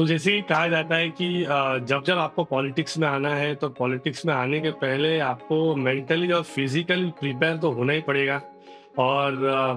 तो जैसे ही कहा जाता है कि जब आपको पॉलिटिक्स में आना है तो पॉलिटिक्स में आने के पहले आपको मेंटली और फिजिकली प्रिपेयर तो होना ही पड़ेगा। और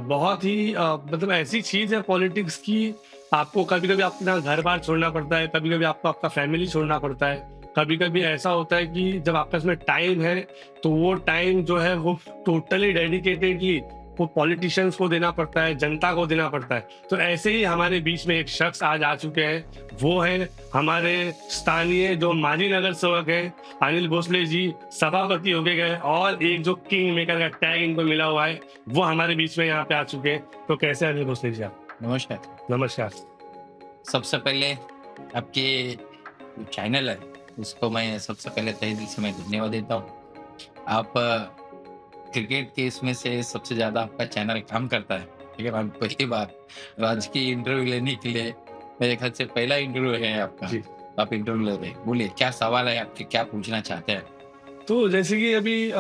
बहुत ही मतलब ऐसी चीज़ है पॉलिटिक्स की, आपको कभी-कभी अपना घर-बार छोड़ना पड़ता है, कभी-कभी आपको आपका फैमिली छोड़ना पड़ता है। कभी-कभी ऐसा होता है कि जब आपके पास में टाइम है, तो वो टाइम जो है वो टोटली डेडिकेटेडली वो पॉलिटिशियंस को देना पड़ता है, जनता को देना पड़ता है। तो ऐसे ही हमारे बीच में एक शख्स आज आ चुके हैं, वो हैं हमारे स्थानीय जो माजी नगर सेवक हैं, अनिल भोसले जी, सभापति होके गए और एक जो किंग मेकर का टैग इनको मिला हुआ है, वो हमारे बीच में यहाँ पे आ चुके हैं। तो कैसे हैं अनिल भोसले जी आप? नमस्कार। नमस्कार। सबसे पहले आपके जो चैनल है, उसको मैं सबसे पहले तहे दिल से मैं धन्यवाद देता हूँ। आप क्रिकेट के इसमें से सबसे ज़्यादा आपका चैनल काम करता है, ठीक है? मैं पहली बार राजकीय इंटरव्यू लेने के लिए मेरे ख़्याल से पहला इंटरव्यू है आपका। जी। आप इंटरव्यू ले रहे हैं। बोलिए क्या सवाल है आपके, क्या पूछना चाहते हैं? तो जैसे कि अभी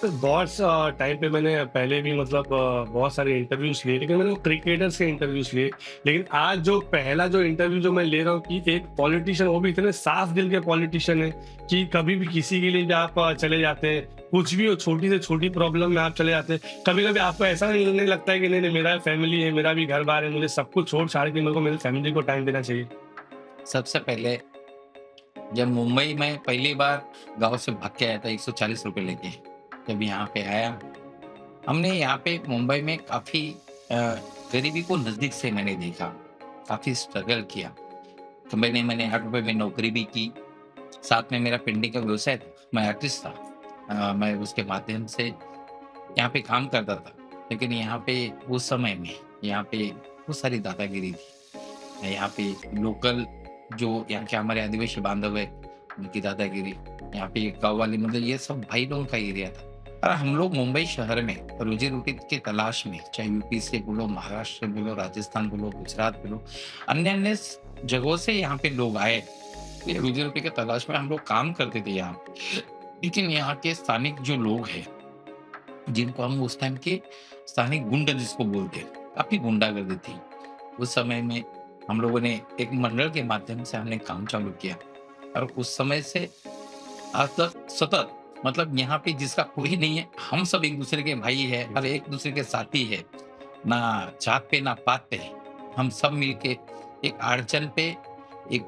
बहुत टाइम पे मैंने पहले भी मतलब बहुत सारे इंटरव्यूज़ लिए, लेकिन मैंने वो क्रिकेटर्स के इंटरव्यूज़ लिए। लेकिन आज जो पहला जो इंटरव्यू जो मैं ले रहा हूँ कि एक पॉलिटिशियन, वो भी इतने साफ दिल के पॉलिटिशियन हैं कि कभी भी किसी के लिए भी आप चले जाते हैं, कुछ भी हो, छोटी से छोटी प्रॉब्लम में आप चले जाते हैं। कभी-कभी आपको ऐसा नहीं लगता है कि नहीं, नहीं मेरा फैमिली है, मेरा भी घर-बार है, मुझे सब कुछ छोड़-छाड़ के मेरे को मेरी फैमिली को टाइम देना चाहिए। सबसे पहले जब मुंबई में पहली बार गाँव से भाग के आया था ₹140 लेके, जब यहाँ पे आया, हमने यहाँ पे मुंबई में काफ़ी अ, गरीबी को नज़दीक से मैंने देखा, काफ़ी स्ट्रगल किया। तो मैंने ₹8 में नौकरी भी की, साथ में मेरा पेंटिंग का व्यवसाय था, मैं आर्टिस्ट था। मैं उसके माध्यम से यहाँ पे काम करता था। लेकिन यहाँ पे उस समय में यहाँ पे बहुत सारी दादागिरी थी। यहाँ पे लोकल जो यहाँ के हमारे आदिवासी बांधव है, उनकी दादागिरी, यहाँ पे गाँव वाले मतलब ये सब भाई लोगों का एरिया था। और हम लोग मुंबई शहर में रोज़ी-रोटी की तलाश में, चाहे यूपी से बोलो, महाराष्ट्र से बोलो, राजस्थान बोलो, गुजरात बोलो, अन्य-अन्य जगहों से यहाँ पे लोग आए। ये रोज़ी-रोटी की तलाश में हम लोग काम करते थे यहाँ। लेकिन यहाँ के स्थानिक जो लोग हैं, जिनको हम उस टाइम के स्थानिक गुंडा जिसको बोलते हैं, काफ़ी गुंडागर्दी थी। उस समय में हम लोगों ने एक मंडल के माध्यम से हमने काम चालू किया और उस समय से आज तक सतत मतलब यहाँ पे जिसका कोई नहीं है, हम सब एक-दूसरे के भाई हैं और एक-दूसरे के साथी हैं। ना जात पे, ना पात पे, हम सब मिलके एक अड़चन पे, एक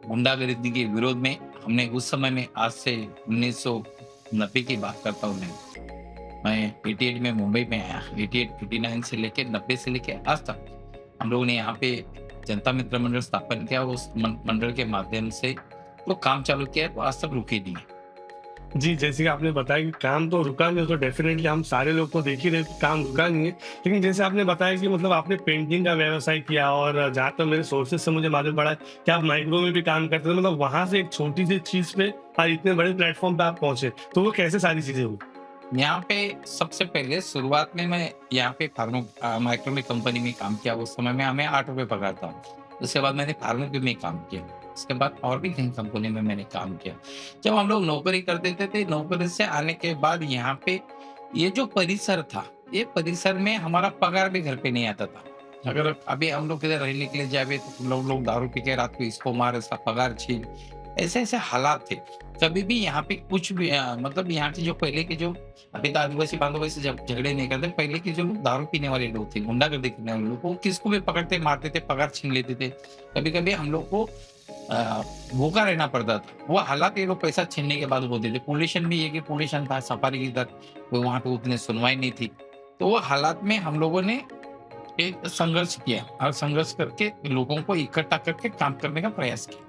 गुंडागर्दी के विरोध में हमने उस समय में आज से 1990 की बात करता हूँ मैं 88 में मुंबई में आया। 88, 89 से लेके 90 से लेके आज तक हम लोगों ने यहाँ पे जनता मित्र मंडल स्थापन किया। उस मंडल के माध्यम से वो काम चालू किया, वो आज तक रुके नहीं है। जी, जैसे कि आपने बताया कि काम तो रुका नहीं, तो डेफ़िनेटली हम सारे लोग तो देख ही रहे हैं कि काम रुका नहीं है। लेकिन जैसे आपने बताया कि मतलब आपने पेंटिंग का व्यवसाय किया और जहाँ तक मेरे सोर्सेज़ से मुझे मालूम पड़ा है कि आप माइक्रो में भी काम करते थे। मतलब वहाँ से एक छोटी-सी चीज़ पे और इतने बड़े प्लेटफ़ॉर्म पे आप पहुँचे। तो वो कैसे सारी चीज़ें हुई? यहाँ पे सबसे पहले शुरुआत में मैं यहाँ पे माइक्रोमैक कंपनी में काम किया। उस समय में हमें ₹8 पगार था। उसके बाद मैंने फार्मेसी में काम किया। उसके बाद और भी कहीं कंपनी में मैंने काम किया। जब हम लोग नौकरी करते थे, नौकरी से आने के बाद यहाँ पे ये जो परिसर था, ये परिसर में हमारा पगार भी घर पे नहीं आता था। अगर अभी हम लोग किधर रहने के लिए जाए तो लोग दारू पी के रात को इसको मार, इसका पगार छीन, ऐसे-ऐसे हालात थे। कभी भी यहाँ पे कुछ भी मतलब यहाँ के जो पहले के जो अभी तो आदिवासी बांधवों से जब झगड़े नहीं करते, पहले के जो लोग दारू पीने वाले लोग थे, गुंडागर्दी करने वाले लोग, वो किसको भी पकड़ते, मारते थे, पगार छीन लेते थे। कभी-कभी हम लोग को भूखा रहना पड़ता था। वो हालात ये लोग पैसा छीनने के बाद होते थे। पोल्यूशन भी एक ही पोल्यूशन था, सफारी की तरह, वो वहाँ पे उतनी सुनवाई नहीं थी। तो वो हालात में हम लोगों ने एक संघर्ष किया और संघर्ष करके लोगों को इकट्ठा करके काम करने का प्रयास किया।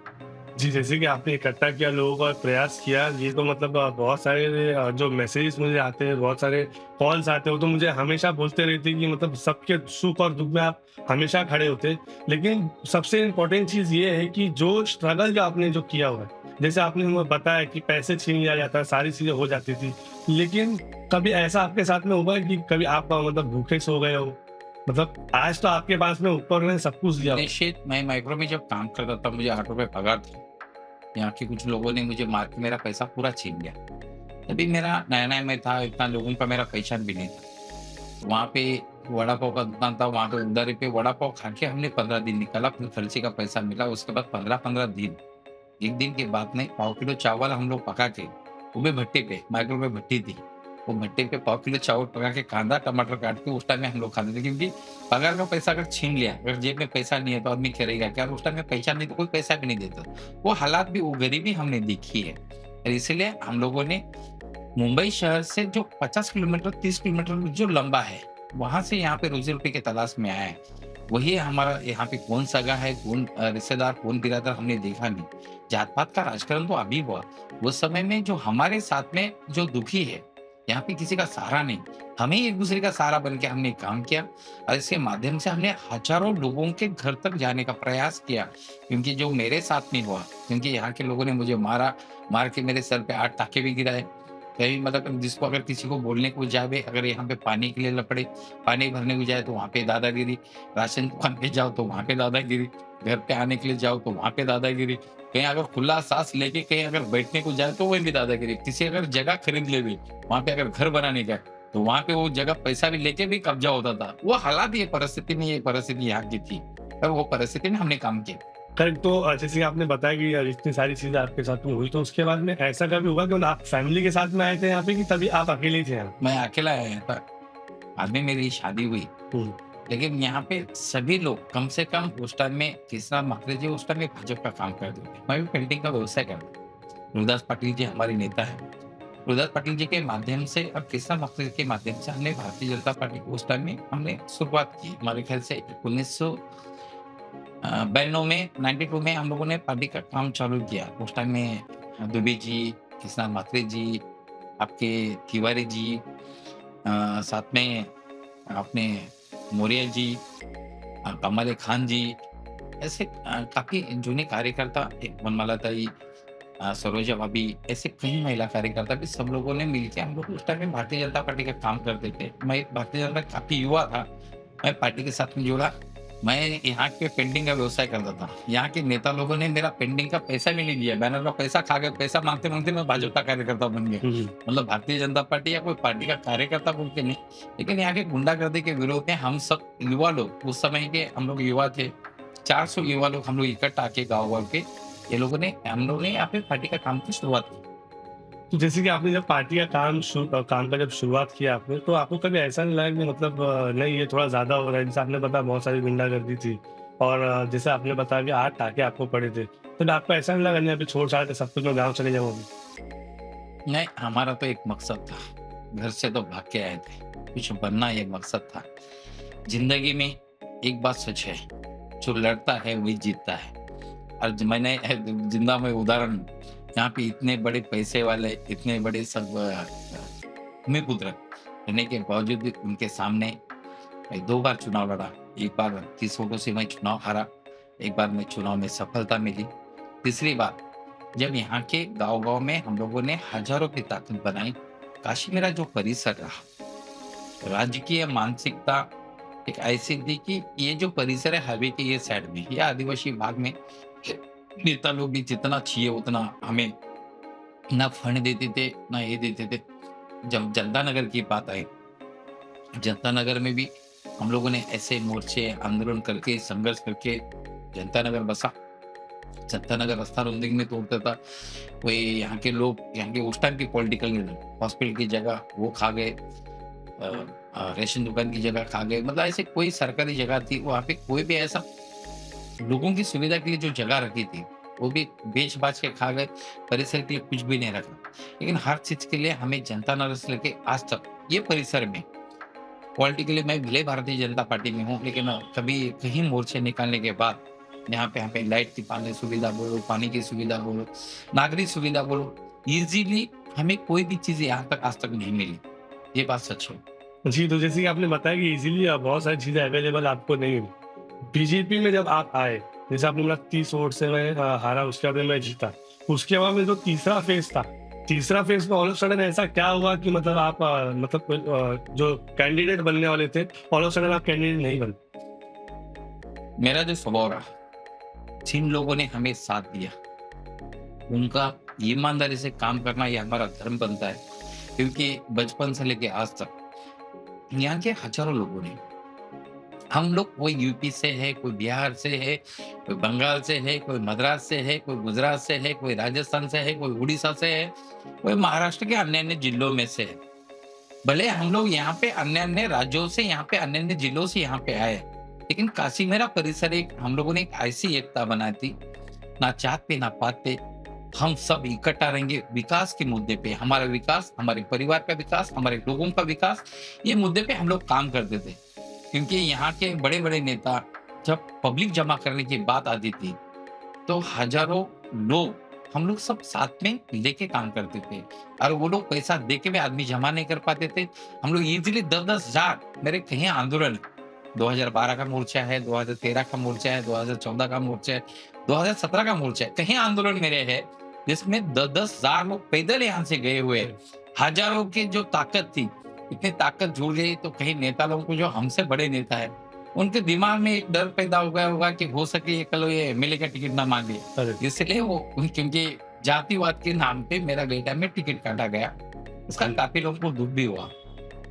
जी, जैसे कि आपने इकट्ठा किया लोगों का प्रयास किया, ये तो मतलब बहुत सारे जो मैसेजेस मुझे आते हैं, बहुत सारे कॉल्स आते हैं, वो तो मुझे हमेशा बोलते रहते हैं कि मतलब सबके सुख और दुःख में आप हमेशा खड़े होते हैं। लेकिन सबसे इम्पोर्टेंट चीज़ ये है कि जो स्ट्रगल जो आपने जो किया हुआ है, जैसे आपने हमें बताया कि पैसे छीन लिया जाता है, सारी चीज़ें हो जाती थी। लेकिन कभी ऐसा आपके साथ में हुआ है कि कभी आप मतलब भूखे सो गए हो? मतलब आज तो आपके पास में ऊपर ने सब कुछ दिया हो। निश्चित मैं माइक्रो में जब काम करता था, मुझे ₹8 पगार था। यहाँ के कुछ लोगों ने मुझे मार के मेरा पैसा पूरा छीन लिया। तभी मेरा नया-नया मैं था, इतना लोगों का मेरा पहचान भी नहीं था। वहाँ पे वड़ा पाव का दुकान था, वहाँ पे उधारी पे वड़ा पाव खा के हमने 15 दिन निकाला, फिर खर्चे का पैसा मिला। उसके बाद 15-15 दिन, 1 दिन के बाद में पाव किलो चावल हम लोग पका के, वो भी भट्टे पे, माइक्रोवेव भट्टी थी। वो भट्टे पे पाव किलो चावल पका के कांदा, टमाटर काट के उस टाइम में हम लोग खाते थे, क्योंकि पगार का पैसा अगर छीन लिया, अगर जेब में पैसा नहीं है तो आदमी करेगा क्या? और उस टाइम में पैसा नहीं तो कोई पैसा भी नहीं देता। वो हालात भी, वो गरीबी हमने देखी है। और इसीलिए हम लोगों ने मुंबई शहर से जो 50 किलोमीटर, 30 किलोमीटर जो लंबा है, वहाँ से यहाँ पे रोज़ी-रोटी की तलाश में आए हैं। वही हमारा यहाँ पे कौन सगा है, कौन रिश्तेदार, कौन बिरादर हमने देखा नहीं। जात-पात का राजकारण तो अभी हुआ। उस समय में जो हमारे साथ में जो दुखी है, यहाँ पे किसी का सहारा नहीं। हमें ही एक-दूसरे का सहारा बन के हमने काम किया और इसके माध्यम से हमने हज़ारों लोगों के घर तक जाने का प्रयास किया। क्योंकि जो मेरे साथ में हुआ, क्योंकि यहाँ के लोगों ने मुझे मारा, मार के मेरे सर पे 8 टाँके भी गिराए। कहीं मतलब जिसको अगर किसी को बोलने को जावे, अगर यहाँ पे पानी के लिए लपड़े, पानी भरने को जाए तो वहाँ पे दादागिरी, राशन दुकान पे जाओ तो वहाँ पे दादागिरी, घर पे आने के लिए जाओ तो वहाँ पे दादागिरी, कहीं अगर खुला सांस लेके कहीं अगर बैठने को जाए तो वहीं भी दादागिरी, किसी अगर जगह खरीद ले भी, वहाँ पे अगर घर बनाने का है, तो वहाँ पे वो जगह पैसा भी लेके भी कब्जा होता था। वो हालात, ये परिस्थिति नहीं, ये परिस्थिति यहाँ की थी। पर वो परिस्थिति में हमने काम किया। करेक्ट। तो जैसे कि आपने बताया कि इतनी सारी चीज़ें आपके साथ में हुई, तो उसके बाद में ऐसा कभी हुआ कि आप फैमिली के साथ में आए थे यहाँ पे, कि तभी आप अकेले ही थे यहाँ? मैं अकेला आया था। बाद में मेरी शादी हुई। हुँ। लेकिन यहाँ पे सभी लोग कम से कम उस टाइम में कृष्णा माखरे जी उस टाइम में भाजपा का काम करते थे। मैं भी पेंटिंग का व्यवसाय करता था। गुरुदास पाटिल जी हमारे नेता हैं। गुरुदास पाटिल जी के माध्यम से और कृष्णा माखरे के माध्यम से हमने भारतीय जनता पार्टी को उस टाइम में हमने शुरुआत की। हमारे ख्याल से 1992 में, 92 में हम लोगों ने पार्टी का काम चालू किया। उस टाइम में दुबे जी, कृष्णा माखरे जी, आपके तिवारी जी, साथ में अपने मौर्य जी, कमल खान जी, ऐसे काफ़ी जूने कार्यकर्ता, एक वनमाला ताई, सरोजा भाभी, ऐसे कई महिला कार्यकर्ता भी, सब लोगों ने मिलके हम लोग उस टाइम में भारतीय जनता पार्टी का काम करते थे। मैं भारतीय जनता काफ़ी युवा था, मैं पार्टी के साथ में जुड़ा। मैं यहाँ पे पेंटिंग का व्यवसाय करता था। यहाँ के नेता लोगों ने मेरा पेंटिंग का पैसा भी नहीं दिया, बैनर का पैसा खा गए। पैसा माँगते-माँगते मैं भाजपा कार्यकर्ता बन गया। हुँ, हुँ। मतलब भारतीय जनता पार्टी या कोई पार्टी का कार्यकर्ता बोल के नहीं, लेकिन यहाँ के गुंडागर्दी के विरोध में हम सब युवा लोग, उस समय के हम लोग युवा थे, 400 युवा लोग हम लोग इकट्ठा आके गाँव-गाँव के हम लोगों ने यहाँ पे पार्टी का काम की शुरुआत की। तो जैसे कि आपने जब पार्टी का काम का जब शुरुआत किया आपने, तो आपको कभी ऐसा नहीं लगा कि मतलब नहीं, ये थोड़ा ज़्यादा हो रहा है? जैसे आपने बताया बहुत सारी गुंडागर्दी थी, और जैसे आपने बताया कि 8 टाँके आपको पड़े थे। तो आपको ऐसा नहीं लगा नहीं अभी छोड़-छाड़ के सब कुछ मैं गाँव चले जाऊँ अभी? नहीं, हमारा तो एक मकसद था। घर से तो भाग के आए थे। कुछ बनना एक मकसद था। ज़िंदगी में एक बात सच है, जो लड़ता है वही जीतता है। और मैंने जिंदा में उदाहरण, यहाँ पे इतने बड़े पैसे वाले, इतने बड़े सब भूमिपुत्र रहने के बावजूद भी उनके सामने मैं 2 बार चुनाव लड़ा। एक बार 30 वोटों से मैं चुनाव हारा, एक बार मैं चुनाव में सफलता मिली। तीसरी बार जब यहाँ के गाँव-गाँव में हम लोगों ने हज़ारों की ताकत बनाई। काशी मेरा जो परिसर रहा, राजकीय मानसिकता एक ऐसी थी कि ये जो परिसर है हाईवे के ये साइड में, ये आदिवासी भाग में नेता लोग भी जितना चाहिए उतना हमें ना फंड देते थे, ना ये देते थे। जब जनता नगर की बात आई, जनता नगर में भी हम लोगों ने ऐसे मोर्चे, आंदोलन करके, संघर्ष करके जनता नगर बसा। जनता नगर रास्ता रोडिंग में तोड़ता था। कोई यहाँ के लोग, यहाँ के उस टाइम के पॉलिटिकल लीडर हॉस्पिटल की जगह वो खा गए, रेशन दुकान की जगह खा गए। मतलब ऐसे कोई सरकारी जगह थी, वहाँ पे कोई भी ऐसा लोगों की सुविधा के लिए जो जगह रखी थी, वो भी बेच-बाच के खा गए। परिसर के लिए कुछ भी नहीं रखा। लेकिन हर चीज़ के लिए हमें जनता नगर से लेके आज तक ये परिसर में पॉलिटिकली मैं भले भारतीय जनता पार्टी में हूँ, लेकिन कभी कहीं मोर्चे निकालने के बाद यहाँ पे लाइट की पानी सुविधा बोलो, पानी की सुविधा बोलो, नागरिक सुविधा बोलो, ईज़िली हमें कोई भी चीज़ यहाँ तक आज तक नहीं मिली। ये बात सच है। जी, तो जैसे कि आपने बताया कि इज़िली बहुत सारी चीज़ें अवेलेबल आपको नहीं मिली। बीजेपी में जब आप आए, जैसे आपने बोला 30 वोट से मैं हारा, उसके बाद में मैं जीता। उसके बाद में जो तीसरा फेज़ था, तीसरा फेज़ में ऑल ऑफ सडन ऐसा क्या हुआ कि मतलब आप मतलब जो कैंडिडेट बनने वाले थे, ऑल ऑफ सडन आप कैंडिडेट नहीं बने? मेरा जो स्वभाव रहा, जिन लोगों ने हमें साथ दिया, उनका ईमानदारी से काम करना ये हमारा धर्म बनता है। क्योंकि बचपन से लेके आज तक यहाँ के हज़ारों लोगों ने हम लोग कोई यूपी से है, कोई बिहार से है, कोई बंगाल से है, कोई मद्रास से है, कोई गुजरात से है, कोई राजस्थान से है, कोई उड़ीसा से है, कोई महाराष्ट्र के अन्य-अन्य जिलों में से है। भले हम लोग यहाँ पे अन्य-अन्य राज्यों से, यहाँ पे अन्य-अन्य जिलों से यहाँ पे आए, लेकिन काशी मेरा परिसर एक हम लोगों ने एक ऐसी एकता बनाई थी, ना जात पे, ना पात पे, हम सब इकट्ठा रहेंगे विकास के मुद्दे पे। हमारा विकास, हमारे परिवार का विकास, हमारे लोगों का विकास, ये मुद्दे पे हम लोग काम करते थे। क्योंकि यहाँ के बड़े-बड़े नेता जब पब्लिक जमा करने की बात आती थी, तो हज़ारों लोग हम लोग सब साथ में लेके काम करते थे और वो लोग पैसा दे के भी आदमी जमा नहीं कर पाते थे। हम लोग ईज़िली 10-10 हज़ार मेरे कहीं आंदोलन 2012 का मोर्चा है, 2013 का मोर्चा है, 2014 का मोर्चा है, 2017 का मोर्चा है, कहीं आंदोलन मेरे है जिसमें 10-10 हज़ार लोग पैदल यहाँ से गए हुए हैं। हज़ारों की जो ताकत थी, इतनी ताकत जुड़ गई तो कहीं नेता लोगों को जो हमसे बड़े नेता है, उनके दिमाग में एक डर पैदा हो गया होगा कि हो सके ये कल ये एमएलए का टिकट ना मांगे। अरे! इसलिए वो क्योंकि जातिवाद के नाम पे मेरा बेटा में टिकट काटा गया। इसका काफ़ी लोगों को दुःख भी हुआ।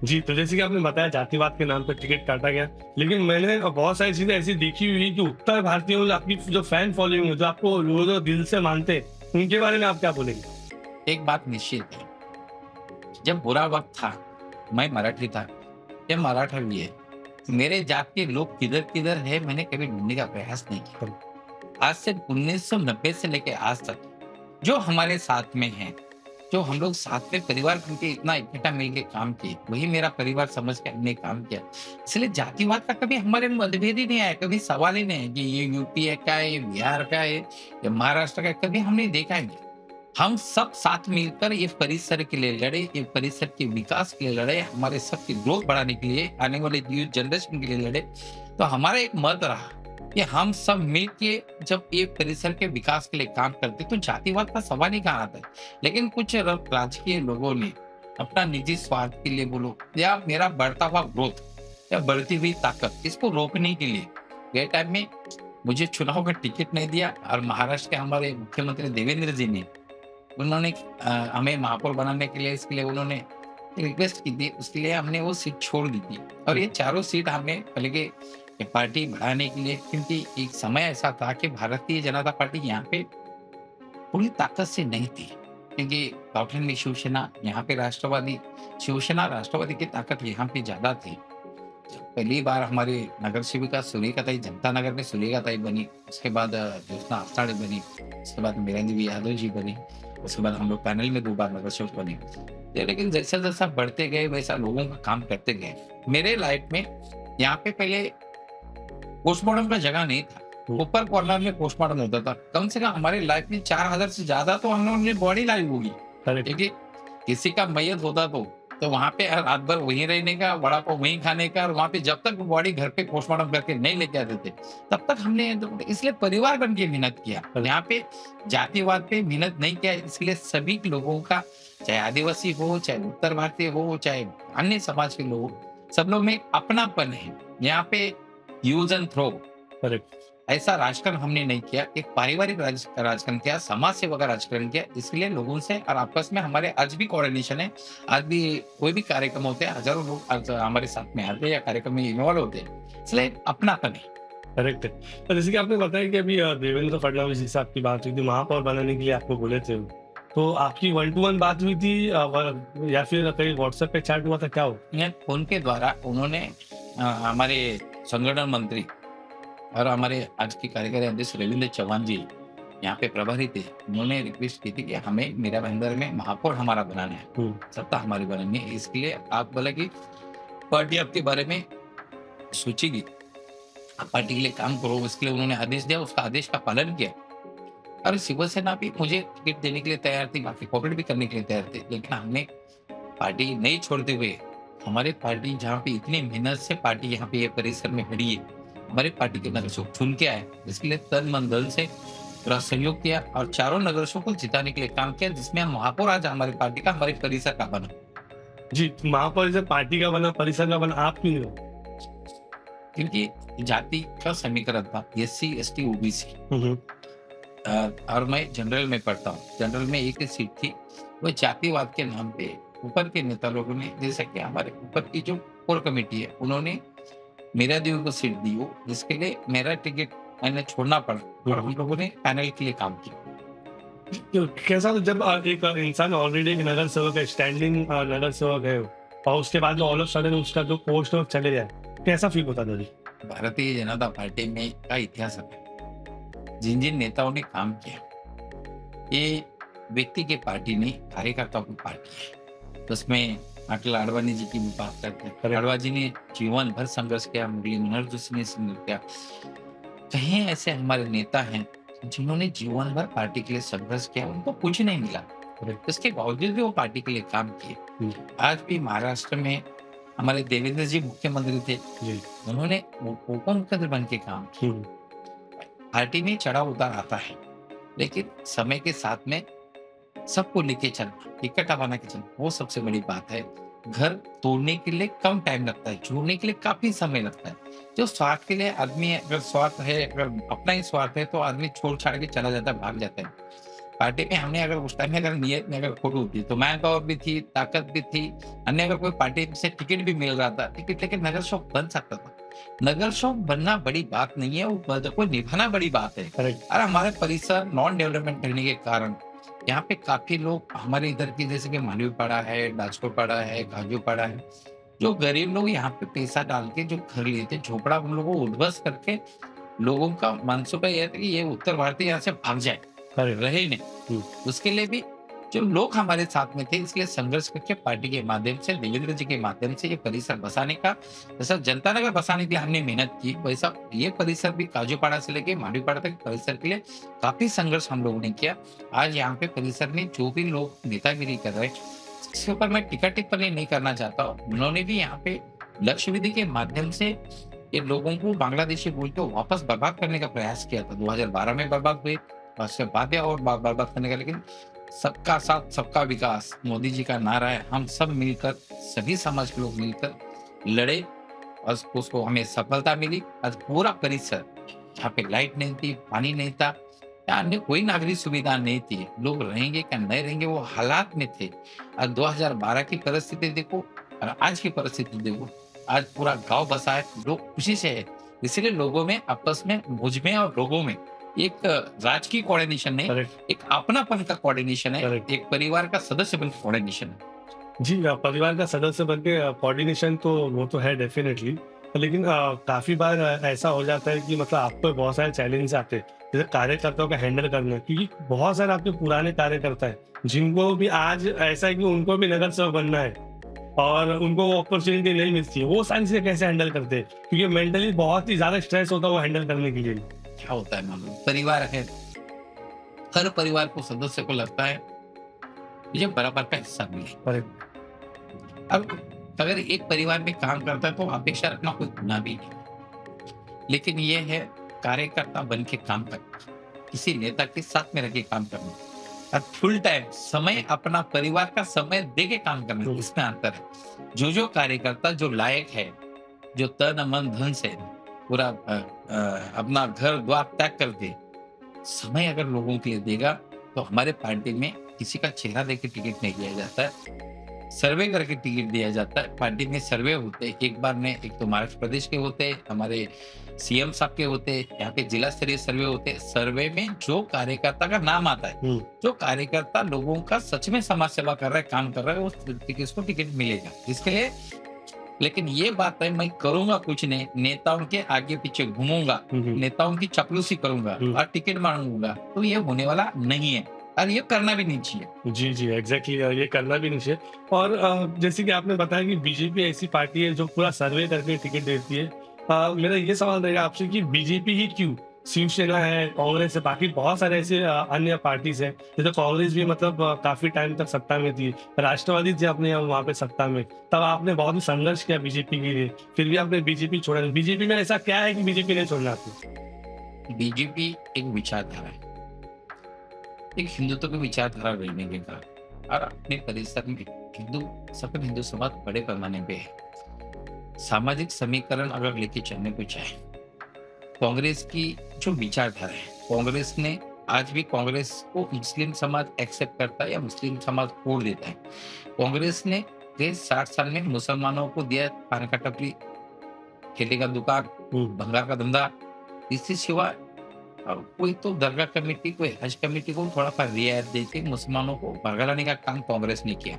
जी, तो जैसे कि आपने बताया जातिवाद के नाम पे टिकट काटा गया, लेकिन मैंने बहुत सारी चीज़ें ऐसी देखी हुई कि उत्तर भारतीयों में आपकी जो फैन फॉलोइंग है, जो आपको रोज़ दिल से मानते हैं, उनके बारे में आप क्या बोलेंगे? एक बात निश्चित है, जब बुरा वक़्त था, मैं मराठी था, ये मराठा भी है। मेरे जात के लोग किधर-किधर है मैंने कभी ढूँढने का प्रयास नहीं किया। आज से 1990 से लेके आज तक जो हमारे साथ में हैं, जो हम लोग साथ में परिवार बन के इतना इकट्ठा मिल के काम किए, वही मेरा परिवार समझ के हमने काम किया। इसलिए जातिवाद का कभी हमारे में मतभेद ही नहीं आया, कभी सवाल ही नहीं है कि ये यूपी है का है, ये बिहार का है, ये महाराष्ट्र का है, कभी हमने देखा ही नहीं। हम सब साथ मिलकर ये परिसर के लिए लड़े, ये परिसर के विकास के लिए लड़े, हमारे सबकी ग्रोथ बढ़ाने के लिए, आने वाले यूथ जनरेशन के लिए लड़े। तो हमारा एक मत रहा कि हम सब मिल के जब ये परिसर के विकास के लिए काम करते तो जातिवाद का सवाल ही कहाँ आता है। लेकिन कुछ राजकीय लोगों ने अपना निजी स्वार्थ के लिए बोलो या मेरा बढ़ता हुआ ग्रोथ या बढ़ती हुई ताकत इसको रोकने के लिए गए टाइम में मुझे चुनाव का टिकट नहीं दिया और महाराष्ट्र के हमारे मुख्यमंत्री देवेंद्र जी ने उन्होंने हमें महापौर बनाने के लिए इसके लिए उन्होंने रिक्वेस्ट की थी, उसके लिए हमने वो सीट छोड़ दी थी और ये चारों सीट हमने पहले के ये पार्टी बढ़ाने के लिए क्योंकि एक समय ऐसा था कि भारतीय जनता पार्टी यहाँ पे पूरी ताकत से नहीं थी क्योंकि गौठन में शिवसेना यहाँ पे राष्ट्रवादी शिवसेना राष्ट्रवादी की ताकत यहाँ पे ज्यादा थी। जब पहली बार हमारे नगर सेविका सुलेखाताई जनता नगर में सुलेखाताई बनी, उसके बाद ज्योत्सना आषाढ़े बनी, उसके बाद वीरेंद्र देवी यादव जी बनी, उसके बाद हम लोग पैनल में 2 बार नगर सेवक बने। लेकिन जैसा जैसा बढ़ते गए वैसा लोगों का काम करते गए। मेरे लाइफ में यहाँ पे पहले पोस्टमार्टम का जगह नहीं था। हुँ। ऊपर कॉर्नर में पोस्टमार्टम होता था। कम से कम हमारी लाइफ में 4000 से ज़्यादा तो हम लोगों ने बॉडी लाई होगी। करेक्ट। क्योंकि किसी का मैयत होता तो वहाँ पे रात भर वहीं रहने का, वड़ा पाव वहीं खाने का और वहाँ पे जब तक वो बॉडी घर पे पोस्टमार्टम करके नहीं लेके आते थे, तब तक हमने तो इसलिए परिवार बन के मेहनत किया। यहाँ पे जातिवाद पे मेहनत नहीं किया, इसलिए सभी लोगों का चाहे आदिवासी हो, चाहे उत्तर भारतीय हो, चाहे अन्य समाज के लोग हो, सब लोग में एक अपनापन है। यहाँ पे यूज एंड थ्रो करेक्ट। ऐसा राजकारण हमने नहीं किया, एक पारिवारिक राजकारण किया, समाज सेवा का राजकारण किया, इसलिए लोगों से और आपस में हमारे आज भी कोऑर्डिनेशन है। आज भी कोई भी कार्यक्रम होते हैं, हज़ारों लोग आज हमारे साथ में आते हैं या कार्यक्रम में इन्वॉल्व होते हैं, इसलिए अपनापन है। करेक्ट है। तो जैसे कि आपने बताया कि अभी देवेंद्र फडणवीस जी से आपकी बात हुई थी, महापौर बनाने के लिए आपको बोले थे वो। तो आपकी वन टू वन बात हुई थी या फिर कहीं व्हाट्सएप पे चैट हुआ था, क्या हुआ? ये फोन के द्वारा उन्होंने हमारे संगठन मंत्री और हमारे आज के कार्यकारी अध्यक्ष रविंद्र चौहान जी यहाँ पे प्रभारी थे, उन्होंने रिक्वेस्ट की थी कि हमें मेरा भाईंदर में महापौर हमारा बनाना है, हुँ। सत्ता हमारी बनानी है। इसके लिए आप बोला कि पार्टी आपके बारे में सोचेगी, आप पार्टी के लिए काम करो, इसके लिए उन्होंने आदेश दिया, उसका आदेश का पालन किया और शिवसेना भी मुझे टिकट देने के लिए तैयार थी, काफी कोऑपरेट भी करने के लिए तैयार थे, लेकिन हमने पार्टी नहीं छोड़ते हुए हमारे पार्टी जहाँ पे इतनी मेहनत से पार्टी यहाँ पे ये परिसर में खड़ी है, हमारे पार्टी के नगर सेवक चुन के आए, इसके लिए तन मन धन से पूरा सहयोग किया और चारों नगर सेवकों को जिताने के लिए काम किया, जिसमें हम महापौर आज हमारी पार्टी का हमारे परिसर का बना। जी, महापौर जैसे पार्टी का बना, परिसर का बना, आप क्यों नहीं हो? क्योंकि जाति का समीकरण था, एससी, एसटी, ओबीसी हुँ, हुँ। और मैं जनरल में पढ़ता हूँ। जनरल में एक ही सीट थी, वो जातिवाद के नाम पे ऊपर के नेता लोगों ने, जैसे कि हमारे ऊपर की जो कोर कमेटी है, उन्होंने मीरादेवी को सीट दी हो, जिसके लिए मेरा टिकट मैंने छोड़ना पड़ा और हम लोगों ने पैनल के लिए काम किया। तो कैसा था जब एक इंसान ऑलरेडी एक नगर सेवक है, स्टैंडिंग नगर सेवक है, और उसके बाद ऑल ऑफ सडन उसका जो पोस्ट है वो चले जाए, कैसा फील होता था जी? भारतीय जनता पार्टी में का इतिहास है, जिन जिन नेताओं ने काम किया, ये व्यक्ति की पार्टी नहीं, कार्यकर्ताओं की पार्टी है। तो उसमें अटल आडवाणी जी की भी बात करते हैं। करेक्ट। आडवाणी जी ने जीवन भर संघर्ष किया, मुरली मनोहर जोशी ने संघर्ष किया। कहीं ऐसे हमारे नेता हैं जिन्होंने जीवन भर पार्टी के लिए संघर्ष किया, उनको कुछ नहीं मिला, करेक्ट। इसके बावजूद भी वो पार्टी के लिए काम किए। आज भी महाराष्ट्र में हमारे देवेंद्र जी मुख्यमंत्री थे, जी। उन्होंने उप मुख्यमंत्री बन के काम किया। पार्टी में चढ़ाव उतार आता है, लेकिन समय के साथ में सबको लेके चलना, इकट्ठा बना के चलना, वो सबसे बड़ी बात है। घर तोड़ने के लिए कम टाइम लगता है, जोड़ने के लिए काफी समय लगता है। जो स्वार्थ के लिए आदमी अगर स्वार्थ है, अगर अपना ही स्वार्थ है, तो आदमी छोड़ छाड़ के चला जाता है, भाग जाता है। पार्टी में हमने अगर उस टाइम में अगर नियत में अगर खोट होती तो मैन पावर भी थी, ताकत भी थी, अन्य अगर कोई पार्टी से टिकट भी मिल रहा था, टिकट लेके नगर शौक बन सकता था। नगर शौक बनना बड़ी बात नहीं है, वो को निभाना बड़ी बात है। करेक्ट। और हमारे परिसर नॉन डेवलपमेंट करने के कारण यहाँ पे काफी लोग हमारे इधर की, जैसे कि मालवीपाड़ा है, डाचकोपाड़ा है, गाजूपाड़ा है, जो गरीब लोग यहाँ पे पैसा डाल के जो घर लिए थे, झोपड़ा उन लोगों को उद्ध्वस्त करके, लोगों का मनसूबा यह था कि ये उत्तर भारतीय यहाँ से भाग जाए, करेक्ट। रहे ही नहीं। उसके लिए भी जो लोग हमारे साथ में थे, इसलिए संघर्ष करके पार्टी के माध्यम से, देवेंद्र जी के माध्यम से ये परिसर बसाने का, जैसा जनता नगर बसाने के लिए हमने मेहनत की, वैसा ये परिसर भी काजूपाड़ा से लेके मालवीपाड़ा तक परिसर के लिए काफी संघर्ष हम लोगों ने किया। आज यहाँ पे परिसर में जो भी लोग नेतागिरी कर रहे हैं, इसके ऊपर मैं टीका टिप्पणी नहीं करना चाहता हूँ। उन्होंने भी यहाँ पे लक्ष्य विधि के माध्यम से ये लोगों को बांग्लादेशी बोल के वापस बर्बाद करने का प्रयास किया था। 2012 में बर्बाद हुए, उसके बाद और बर्बाद करने का, लेकिन सबका साथ सबका विकास मोदी जी का नारा है। हम सब मिलकर, सभी समाज के लोग मिलकर लड़े और उसको हमें सफलता मिली। आज पूरा परिसर, जहाँ पे लाइट नहीं थी, पानी नहीं था, या अन्य कोई नागरिक सुविधा नहीं थी, लोग रहेंगे क्या नहीं रहेंगे वो हालात में थे। आज 2012 की परिस्थिति देखो और आज की परिस्थिति देखो, आज पूरा गांव बसा है, लोग खुशी से है। इसीलिए लोगों में आपस में, मुझ में और लोगों में एक राजकीय कोऑर्डिनेशन नहीं, करेक्ट। एक अपनापन का कोऑर्डिनेशन है, करेक्ट। एक परिवार का सदस्य बन कोऑर्डिनेशन है। जी, परिवार का सदस्य बन के कोऑर्डिनेशन तो वो तो है डेफिनेटली, लेकिन काफ़ी बार ऐसा हो जाता है कि मतलब आपको बहुत सारे चैलेंज आते हैं, जैसे कार्यकर्ताओं का हैंडल करना, क्योंकि बहुत सारे आपके पुराने कार्यकर्ता हैं, जिनको भी आज ऐसा है कि उनको भी नगर सेवक बनना है और उनको वो अपॉर्चुनिटी नहीं मिलती है। वो सारी चीज़ें कैसे हैंडल करते हैं? क्योंकि मेंटली बहुत ही ज़्यादा स्ट्रेस होता है वो हैंडल करने के लिए। क्या होता है मालूम, परिवार है, हर परिवार को सदस्य को लगता है मुझे बराबर का हिस्सा मिले। करेक्ट। अब अगर एक परिवार में काम करता है तो अपेक्षा रखना कोई गुनाह भी नहीं, लेकिन ये है कार्यकर्ता बन के काम करना, किसी नेता के साथ में रह के काम करना और फुल टाइम समय अपना परिवार का समय दे के काम करना, इसमें अंतर है। जो कार्यकर्ता जो लायक है, जो तन मन धन से पूरा अपना घर द्वार त्याग कर दे, समय अगर लोगों के लिए देगा, तो हमारे पार्टी में किसी का चेहरा देख के टिकट नहीं दिया जाता है, सर्वे करके टिकट दिया जाता है। पार्टी में सर्वे होते हैं एक बार में, एक तो महाराष्ट्र प्रदेश के होते हैं, हमारे सीएम साहब के होते हैं, यहाँ पे जिला स्तरीय सर्वे होते हैं। सर्वे में जो कार्यकर्ता का नाम आता है, जो कार्यकर्ता लोगों का सच में समाज सेवा कर रहा है, काम कर रहा है, उस उसको टिकट मिलेगा। इसके लिए, लेकिन ये बात है, मैं करूंगा कुछ नहीं, नेताओं के आगे पीछे घूमूंगा, नेताओं की चपलूसी करूंगा और टिकट मांगूंगा, तो ये होने वाला नहीं है और ये करना भी नहीं चाहिए। जी, जी, एग्ज़ैक्टली, ये करना भी नहीं चाहिए। और जैसे कि आपने बताया कि बीजेपी ऐसी पार्टी है जो पूरा सर्वे करके टिकट देती है। मेरा ये सवाल रहेगा आपसे कि बीजेपी ही क्यों? शिवसेना है, कांग्रेस है, बाकी बहुत सारे ऐसे अन्य पार्टीज़ हैं। जैसे कांग्रेस भी मतलब काफ़ी टाइम तक सत्ता में थी। राष्ट्रवादी थे अपने वहाँ पे सत्ता में। तब आपने बहुत ही संघर्ष किया बीजेपी के लिए, फिर भी आपने बीजेपी छोड़ा नहीं। बीजेपी में ऐसा क्या है कि बीजेपी नहीं छोड़ना आपको? बीजेपी एक विचारधारा है, एक हिंदुत्व की विचारधारा रहने के कारण, और अपने परिसर में सकल हिंदू समाज बड़े पैमाने पे है। सामाजिक समीकरण अगर लेके चलने को चाहे, कांग्रेस की जो विचारधारा है, कांग्रेस ने आज भी, कांग्रेस को मुस्लिम समाज एक्सेप्ट करता है या मुस्लिम समाज छोड़ देता है। कांग्रेस ने 60 साल में मुसलमानों को दिया पान का टपरी, ठेले का दुकान, हम्म, भंगार का धंधा, इसके सिवा कोई तो दरगाह कमेटी, कोई हज कमेटी को थोड़ा सा रियायत देके मुसलमानों को भड़का का काम कांग्रेस ने किया।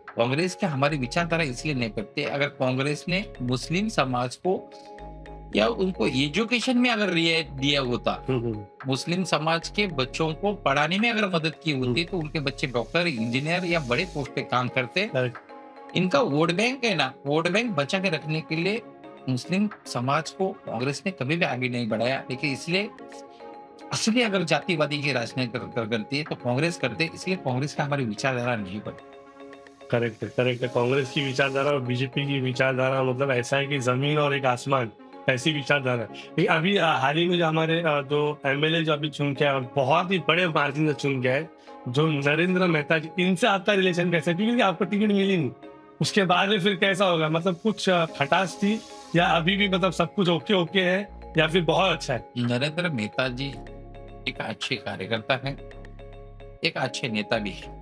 कांग्रेस के हमारी विचारधारा इसलिए नहीं करते, अगर कांग्रेस ने मुस्लिम समाज को या उनको एजुकेशन में अगर रियायत दिया होता, हम्म, मुस्लिम समाज के बच्चों को पढ़ाने में अगर मदद की हम्म, होती, तो उनके बच्चे डॉक्टर, इंजीनियर या बड़े पोस्ट पे काम करते। correct, इनका वोट बैंक है ना, वोट बैंक बचा के रखने के लिए मुस्लिम समाज को कांग्रेस ने कभी भी आगे नहीं बढ़ाया। लेकिन इसलिए असली अगर जातिवादी की राजनीति करती है तो कांग्रेस करते, इसलिए कांग्रेस का हमारी विचारधारा नहीं बढ़ी। करेक्ट है, करेक्ट है। कांग्रेस की विचारधारा और बीजेपी की विचारधारा मतलब ऐसा है कि जमीन और एक आसमान, ऐसी विचारधारा है। लेकिन अभी हाल ही में जो हमारे जो एमएलए जो अभी चुन के आए और बहुत ही बड़े मार्जिन से चुन के आए, जो नरेंद्र मेहता जी, इनसे आपका रिलेशन कैसा है? क्योंकि आपको टिकट मिली नहीं, उसके बाद में फिर कैसा होगा? मतलब कुछ खटास थी या अभी भी मतलब सब कुछ ओके ओके है या फिर बहुत अच्छा है? नरेंद्र मेहता जी एक अच्छे कार्यकर्ता हैं, एक अच्छे नेता भी है।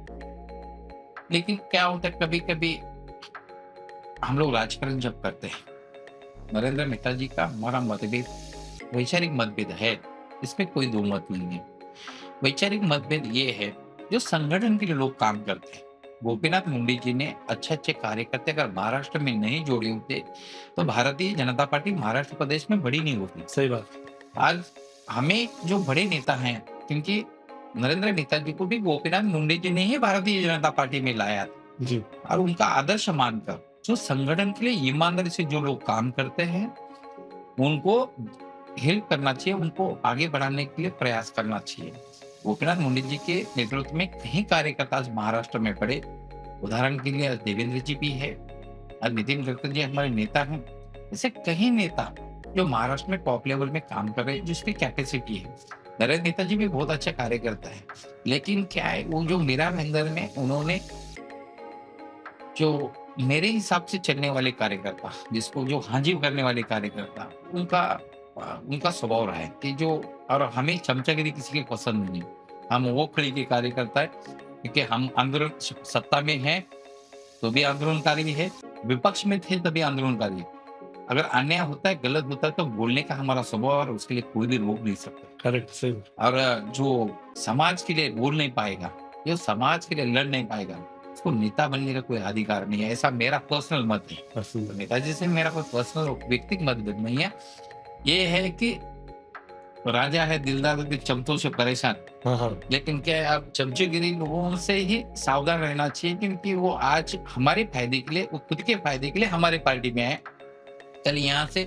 लेकिन क्या होता है, कभी कभी हम लोग राजकारण जब करते हैं, नरेंद्र मेहता जी का हमारा मतभेद, वैचारिक मतभेद है, इसमें कोई दो मत नहीं है। वैचारिक मतभेद ये है, जो संगठन के लिए लोग काम करते हैं। गोपीनाथ मुंडे जी ने अच्छे अच्छे कार्यकर्ता अगर महाराष्ट्र में नहीं जोड़े होते, तो भारतीय जनता पार्टी महाराष्ट्र प्रदेश में बड़ी नहीं होती। सही बात। आज हमें जो बड़े नेता हैं, क्योंकि नरेंद्र मेहता जी को भी गोपीनाथ मुंडे जी ने ही भारतीय जनता पार्टी में लाया था। जी। और उनका आदर्श मानकर जो संगठन के लिए ईमानदारी से जो लोग काम करते हैं, उनको हेल्प करना चाहिए, उनको आगे बढ़ाने के लिए प्रयास करना चाहिए। गोपीनाथ मुंडे जी के नेतृत्व में कई कार्यकर्ता आज महाराष्ट्र में पड़े। उदाहरण के लिए आज देवेंद्र जी भी है, आज नितिन गडकरी जी हमारे नेता हैं। ऐसे कई नेता जो महाराष्ट्र में टॉप लेवल में काम कर रहे हैं, जिसकी कैपेसिटी है। नरेंद्र नेता जी भी बहुत अच्छा कार्यकर्ता है, लेकिन क्या है, वो जो मेरा अंदर में उन्होंने जो मेरे हिसाब से चलने वाले कार्यकर्ता, जिसको जो हाजिर करने वाले कार्यकर्ता, उनका स्वभाव रहा है कि जो, और हमें चमचागिरी किसी की पसंद नहीं। हम वो खड़ी के कार्यकर्ता है, क्योंकि हम आंदोलन सत्ता में हैं तो भी आंदोलनकारी है, विपक्ष में थे तभी आंदोलनकारी है। अगर अन्याय होता है, गलत होता है, तो बोलने का हमारा स्वभाव है और उसके लिए कोई भी रोक नहीं सकता। करेक्ट, सही। और जो समाज के लिए बोल नहीं पाएगा, जो समाज के लिए लड़ नहीं पाएगा, उसको नेता बनने का कोई अधिकार नहीं है। ऐसा मेरा पर्सनल मत है। पसंद तो है। नेताजी से मेरा कोई पर्सनल व्यक्तिगत मतभेद नहीं है। ये है कि राजा है दिलदार के चमचों से परेशान। हाँ, हाँ। लेकिन क्या है, आप चमचेगिरी लोगों से ही सावधान रहना चाहिए, क्योंकि वो आज हमारे फायदे के लिए, वो खुद के फायदे के लिए हमारे पार्टी में आए। कल यहाँ से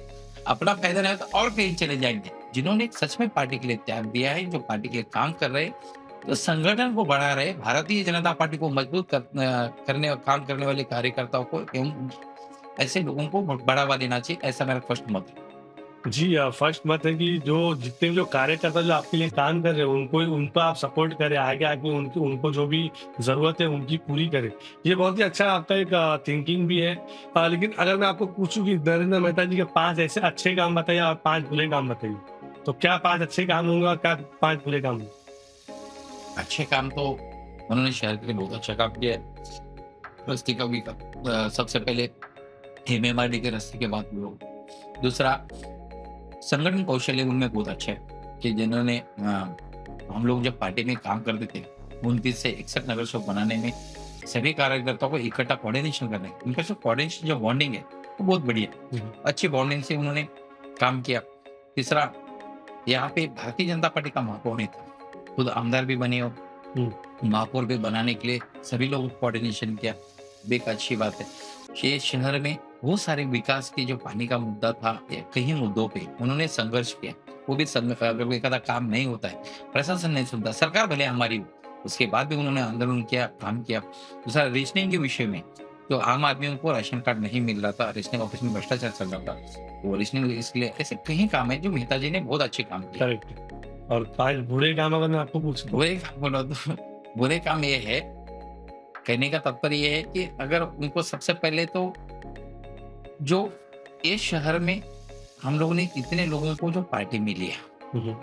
अपना फायदा नहीं होता और कहीं चले जाएंगे। जिन्होंने सच में पार्टी के लिए त्याग दिया है, जो पार्टी के लिए काम कर रहे हैं, तो संगठन को बढ़ा रहे, भारतीय जनता पार्टी को मजबूत करने और काम करने वाले कार्यकर्ताओं को एवं ऐसे लोगों को बढ़ावा देना चाहिए। ऐसा मेरा फर्स्ट मत है। जी, फर्स्ट मत है कि जो जितने भी जो कार्यकर्ता जो आपके लिए काम कर रहे हैं, उनको उनको आप सपोर्ट करें, आगे आके उनको उनको जो भी ज़रूरत है उनकी पूरी करें। ये बहुत ही अच्छा आपका एक थिंकिंग भी है। लेकिन अगर मैं आपको पूछूं कि नरेंद्र मेहता जी के 5 ऐसे अच्छे काम बताइए और 5 बुरे काम बताइए, तो क्या 5 अच्छे काम होंगे और क्या 5 बुरे काम होंगे? अच्छे काम तो उन्होंने शहर के लिए बहुत अच्छा काम किया है। रस्ते का भी सबसे पहले एमएमआरडी के रस्ते के बाद लोग, दूसरा संगठन कौशल्य उनमें बहुत अच्छा है कि जिन्होंने हम लोग जब पार्टी में काम करते थे, 29 से 61 नगर शो बनाने में सभी कार्यकर्ताओं को इकट्ठा कोऑर्डिनेशन करने, उनका जो कोऑर्डिनेशन जो बॉन्डिंग है वो बहुत बढ़िया है। अच्छी बॉन्डिंग से उन्होंने काम किया। तीसरा, यहाँ पे भारतीय जनता पार्टी का महापौर नहीं था, खुद आमदार भी बने हो, हम्म, महापौर भी बनाने के लिए सभी लोगों को कोऑर्डिनेशन किया, भी एक अच्छी बात है। ये शहर में बहुत सारे विकास की जो पानी का मुद्दा था या कई मुद्दों पे उन्होंने संघर्ष किया। वो भी अगर कोई कदा काम नहीं होता है, प्रशासन नहीं सुनता, सरकार भले हमारी हो, उसके बाद भी उन्होंने आंदोलन किया, काम किया। दूसरा, रेशनिंग के विषय में जो आम आदमियों को राशन कार्ड नहीं मिल रहा था, रेशनिंग ऑफिस में भ्रष्टाचार चल रहा था, वो रेशनिंग इसलिए ऐसे कई काम है जो मेहता जी ने बहुत अच्छे काम किए। करेक्ट। और 5 बुरे काम अगर मैं आपको पूछूं? बुरे काम बोलो तो बुरे काम ये है, कहने का तात्पर्य ये है कि अगर उनको सबसे पहले तो जो इस शहर में हम लोगों ने इतने लोगों को जो पार्टी में लिया, हम्म,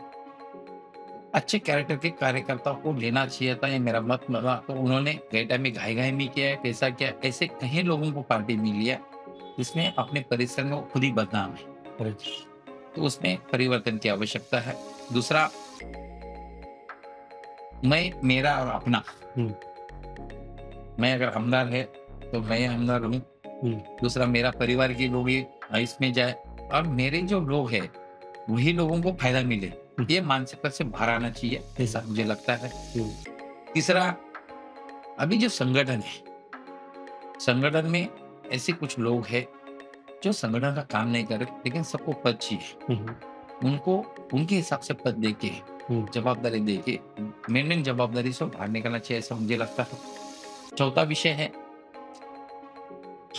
अच्छे कैरेक्टर के कार्यकर्ताओं को लेना चाहिए था, ये मेरा मत लगा। तो उन्होंने कई टाइम में घाई में किया है, कैसा किया, ऐसे कई लोगों को पार्टी में लिया इसमें अपने परिसर में वो खुद ही बदनाम है। करेक्ट। तो उसमें परिवर्तन की आवश्यकता है। दूसरा, मैं, मेरा और अपना। हुँ, मैं अगर हमदर्द है, तो मैं हमदर्द हूँ। हुँ, दूसरा, मेरा परिवार के लोग ये इसमें जाए और मेरे जो लोग हैं, वही लोगों को फ़ायदा मिले। हुँ, ये मानसिकता से बाहर आना चाहिए, ऐसा मुझे लगता है। हुँ, तीसरा, अभी जो संगठन है, संगठन में ऐसे कुछ लोग हैं, जो संगठन का काम नहीं कर रहे, लेकिन सबको पद चाहिए। हुँ, हुँ, उनको उनके हिसाब से पद देके, हुँ, जवाबदारी देके, मेन जवाबदारी से बाहर निकलना चाहिए, ऐसा मुझे लगता है। चौथा विषय है,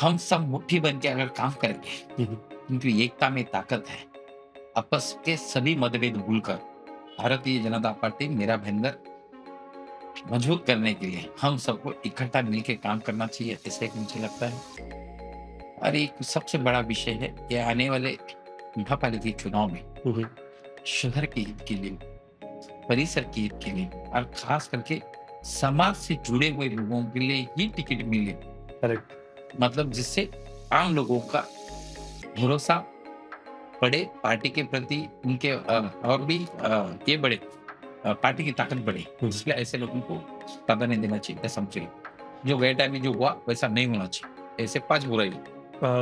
हम सब मुट्ठी बन के अगर काम करेंगे, हुँ, हुँ, क्योंकि एकता में ताकत है। आपस के सभी मतभेद भूलकर भारतीय जनता पार्टी मेरा भेंदर मजबूत करने के लिए हम सबको इकट्ठा मिलकर काम करना चाहिए, ऐसे एक मुझे लगता है। और एक सबसे बड़ा विषय है कि आने वाले महापालिका चुनाव में हुँ, हुँ, शहर के हित के लिए, परिसर के हित के लिए और खास करके समाज से जुड़े हुए लोगों के लिए ही टिकट मिले। करेक्ट। मतलब जिससे आम लोगों का भरोसा बढ़े पार्टी के प्रति, उनके और भी ये बढ़े, पार्टी की ताकत बढ़े। हुँ। इसलिए ऐसे लोगों को प्राधान्य देना चाहिए, ऐसा मुझे लगता है। जो गए टाइम में जो हुआ वैसा नहीं होना चाहिए। ऐसे 5 बुराई।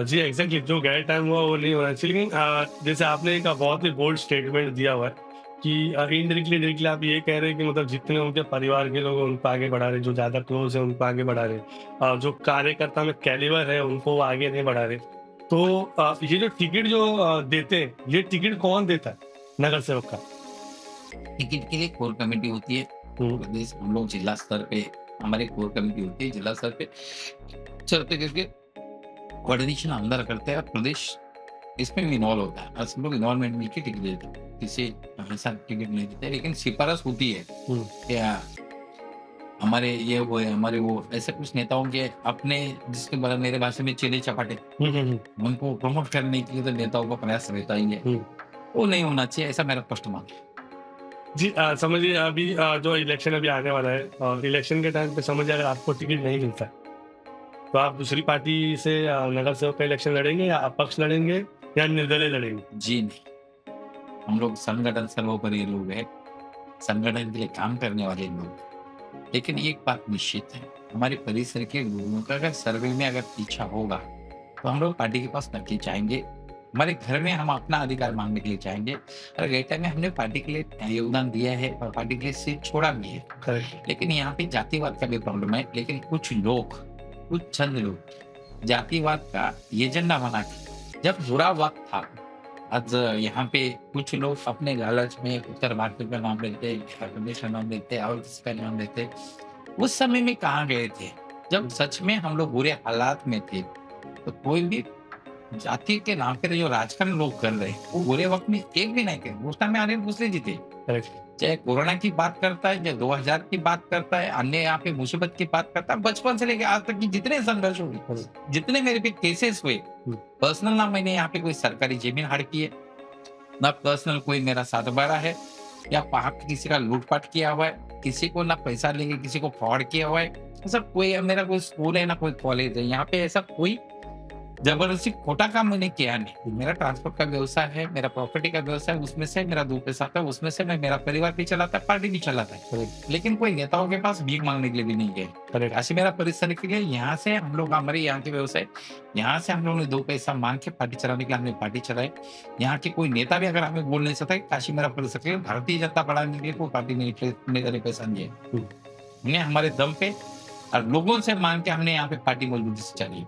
जी, एग्ज़ैक्टली जो गैर टाइम हुआ वो नहीं होना चाहिए, लेकिन जैसे आपने एक बहुत ही बोल्ड स्टेटमेंट दिया हुआ है कि इनडायरेक्टली आप ये कह रहे हैं कि मतलब जितने उनके परिवार के लोग हैं उनको आगे बढ़ा रहे हैं, जो ज़्यादा क्लोज़ है उनको आगे बढ़ा रहे हैं। जो कार्यकर्ता में कैलिबर है उनको वो आगे नहीं बढ़ा रहे। तो ये जो टिकट जो देते हैं, ये टिकट कौन देता है? नगर सेवक का? टिकट के लिए कोर कमेटी होती है। हुँ, प्रदेश हम लोग जिला स्तर पे, हमारी कोर कमेटी होती है जिला स्तर पे। स्तर पे करके कोऑर्डिनेशन अंदर करते हैं और प्रदेश इसमें भी इन्वॉल्व होता है और सब लोग इन्वॉल्वमेंट मिलके टिकट देते हैं। किसी हमेशा टिकट नहीं देते, लेकिन सिफारिश होती है हुँ, कि हमारे ये वो है, हमारे वो, ऐसे कुछ नेताओं के अपने, जिसके बारे मेरे भाषा में चेले चपाटे, हुँ, हुँ, हुँ, उनको प्रमोट करने के लिए तो नेताओं का प्रयास रहता ही है। हुँ। वो नहीं होना चाहिए, ऐसा मेरा स्पष्ट मानना है। जी, समझिए अभी जो इलेक्शन अभी आने वाला है और इलेक्शन के टाइम पे समझिए अगर आपको टिकट नहीं मिलता है, तो आप दूसरी पार्टी से नगर सेवक का इलेक्शन लड़ेंगे या अपक्ष लड़ेंगे या निर्दलीय लड़ेंगे? जी नहीं, हम लोग संगठन सर्वोपरि लोग हैं, संगठन के लिए काम करने वाले लोग। लेकिन एक बात निश्चित है, हमारे परिसर के लोगों का अगर सर्वे में अगर पीछा होगा, तो हम लोग पार्टी के पास नक्की जाएँगे। हमारे घर में हम अपना अधिकार माँगने के लिए जाएँगे और गए टाइम में हमने पार्टी के लिए योगदान दिया है और पार्टी के लिए सीट छोड़ा भी है। करेक्ट। लेकिन यहाँ पे जातिवाद का भी प्रॉब्लम है, लेकिन कुछ लोग, कुछ चंद लोग जातिवाद का एजेंडा बना के, जब बुरा वक़्त था, आज यहाँ पे कुछ लोग अपने लालच में उत्तर भारत का नाम लेते, उत्तर प्रदेश का नाम लेते और किसी का नाम लेते। उस समय में कहाँ गए थे? जब सच में हम लोग बुरे हालात में थे, तो कोई भी जाति के नाम पे जो राजकारण लोग कर रहे हैं, वो बुरे वक़्त में एक भी नहीं करे। उस टाइम में अनिल भोसले जी थे। करेक्ट। चाहे कोरोना की बात करता है, चाहे 2000 की बात करता है, अन्य यहाँ पे मुसीबत की बात करता है, बचपन से लेके आज तक की जितने संघर्ष हुए, करेक्ट। जितने मेरे पे केसेस हुए, हुँ, पर्सनल ना मैंने यहाँ पे कोई सरकारी ज़मीन हड़प की है, ना पर्सनल कोई मेरा सातबारा है, या वहाँ पे किसी का लूट-पाट किया हुआ है, किसी को ना पैसा लेके किसी को फ्रॉड किया हुआ है। ऐसा कोई, मेरा कोई स्कूल है, ना कोई कॉलेज है। यहाँ पे ऐसा कोई जबरदस्ती खोटा काम मैंने किया नहीं। मेरा ट्रांसपोर्ट का व्यवसाय है, मेरा प्रॉपर्टी का व्यवसाय है, उसमें से मेरा 2 पैसा आता है, उसमें से मैं मेरा परिवार भी चलाता है, पार्टी भी चलाता है। करेक्ट। लेकिन कोई नेताओं के पास भीख माँगने के लिए भी नहीं गए। करेक्ट। ऐसे मेरा परिसर के लिए यहाँ से हम लोग, हमारे यहाँ के व्यवसाय, यहाँ से हम लोगों ने 2 पैसा माँग के पार्टी चलाने के लिए हमने पार्टी चलाई। यहाँ के कोई नेता भी अगर हमें बोल नहीं सकता कि काशी मेरा परिसर के लिए भारतीय जनता बढ़ाने के लिए कोई पार्टी ने पैसा नहीं है। हुँ, हमने हमारे दम पे और लोगों से माँग के हमने यहाँ पे पार्टी मजबूती से चली।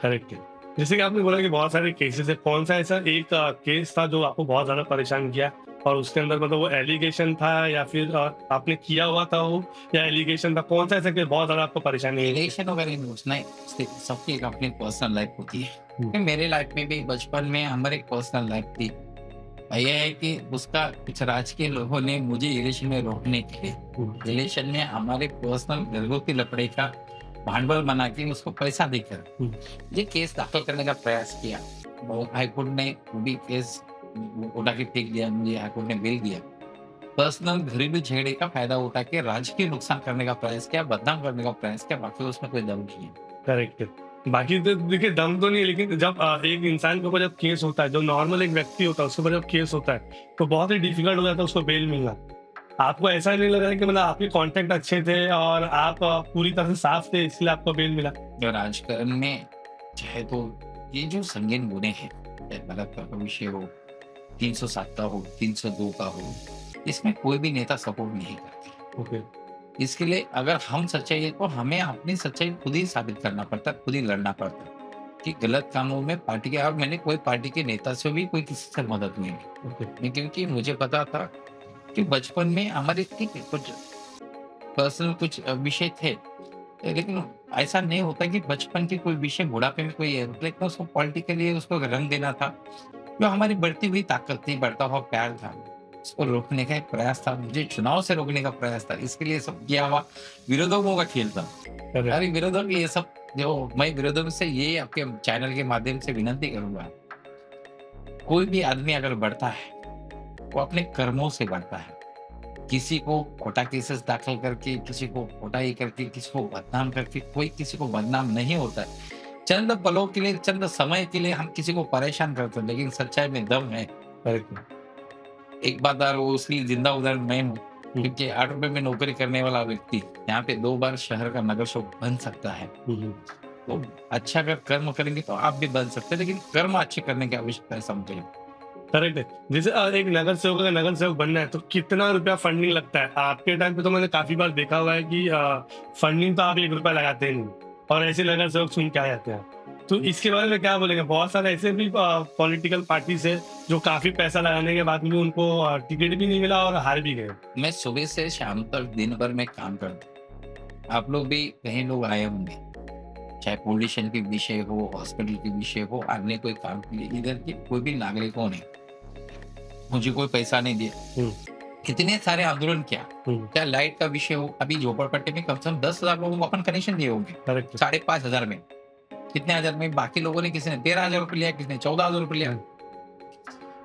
करेक्ट है। जैसे कि आपने बोला कि बहुत सारे केसेस है, कौन-सा ऐसा एक केस था जो आपको बहुत ज़्यादा परेशान किया और उसके अंदर मतलब वो एलिगेशन था या फिर आपने किया हुआ था वो या एलिगेशन था? कौन-सा ऐसा केस बहुत ज़्यादा आपको परेशानी हुई? रिलेशन वगैरह इमोशनल है, सबकी एक अपनी पर्सनल लाइफ होती है। हुँ, कि मेरे लाइफ में भी बचपन में हमारी एक पर्सनल लाइफ थी। ये है कि उसका कुछ राजकीय लोगों ने मुझे रिलेशन में रोकने के लिए, हुँ, रिलेशन में हमारे पर्सनल घरगुती लफड़े का भांडवल बना के उसको पैसा देकर हुँ, ये केस दाखिल करने का प्रयास किया। और हाईकोर्ट ने वो भी केस उठा के फेंक दिया, मुझे हाईकोर्ट ने बेल दिया। पर्सनल घरेलू झगड़े का फायदा उठा के राजकीय नुकसान करने का प्रयास किया, बदनाम करने का प्रयास किया, बाकी उसमें कोई दम नहीं है। करेक्ट है। बाकी तो देखिए दम तो नहीं है, लेकिन जब एक इंसान के ऊपर जब केस होता है, जो नॉर्मल एक व्यक्ति होता है उसके ऊपर जब केस होता है, तो बहुत ही डिफिकल्ट हो जाता है उसको बेल मिलना। आपको ऐसा नहीं लग रहा है कि मतलब आपके कॉन्टैक्ट अच्छे थे और आप पूरी तरह से साफ थे इसलिए आपको बेल मिला? और राजकारण में चाहे तो ये जो संगीन गुने हैं, चाहे बलात्कार का विषय हो, 307 का हो, 302 का हो, इसमें कोई भी नेता सपोर्ट नहीं करते। ओके। इसके लिए अगर हम सच्चाई है तो हमें अपनी सच्चाई खुद ही साबित करना पड़ता है, खुद ही लड़ना पड़ता है कि गलत कामों में पार्टी के, और मैंने कोई पार्टी के नेता से भी कोई किसी से मदद नहीं ली। ओके। क्योंकि मुझे पता था कि बचपन में हमारे ठीक है कुछ पर्सनल कुछ विषय थे, लेकिन ऐसा नहीं होता कि बचपन के कोई विषय बुढ़ापे में कोई है, लेकिन उसको पॉलिटिकली उसको रंग देना था। जो हमारी बढ़ती हुई ताकत थी, बढ़ता हुआ प्यार था, उसको रोकने का एक प्रयास था, मुझे चुनाव से रोकने का प्रयास था। इसके लिए सब किया हुआ विरोधकों का खेल था। करेक्ट। अरे विरोधक ये सब, जो मैं विरोधकों से ये आपके चैनल के माध्यम से विनती करूंगा, कोई भी आदमी अगर बढ़ता है वो अपने कर्मों से बढ़ता है। किसी को खोटा केसेस दाखिल करके, किसी को खोटा ये करके, किसी को बदनाम करके कोई किसी को बदनाम नहीं होता है। चंद पलों के लिए, चंद समय के लिए हम किसी को परेशान करते हैं, लेकिन सच्चाई में दम है। करेक्ट। एक बात वो उसकी जिंदा उदाहरण मैं हूँ, क्योंकि 8 रुपए में नौकरी करने वाला व्यक्ति यहाँ पे 2 बार शहर का नगर सेवक बन सकता है। तो अच्छा अगर कर्म करेंगे तो आप भी बन सकते हैं, लेकिन कर्म अच्छे करने की आवश्यकता है समझे। करेक्ट है। जैसे एक नगर सेवक अगर नगर सेवक बनना है तो कितना रुपया फंडिंग लगता है? आपके टाइम पे तो मैंने काफी बार देखा हुआ है कि फंडिंग तो आप 1 रुपया लगाते ही नहीं, और ऐसे नगर सेवक चुन के आ जाते हैं। तो इसके बारे में क्या बोलेंगे? बहुत सारे ऐसे भी पॉलिटिकल पार्टीज है जो काफी पैसा लगाने के बाद भी उनको टिकट भी नहीं मिला और हार भी गए। मैं सुबह से शाम तक दिन भर में काम करता हूँ। आप लोग भी कहीं लोग आए होंगे, चाहे पोल्यूशन के विषय हो, हॉस्पिटल के विषय हो, अन्य कोई काम के लिए, इधर के कोई भी नागरिकों ने मुझे कोई पैसा नहीं दिया। हम्म। इतने सारे आंदोलन किया, चाहे लाइट का विषय हो, अभी झोपड़पट्टी में कम से कम 10,000 लोगों को अपन कनेक्शन दिए होंगे, करेक्ट। 5,500 में, कितने हजार में, बाकी लोगों ने, किसी ने 13,000 रुपये लिया, किसी ने 14,000 रुपये लिया।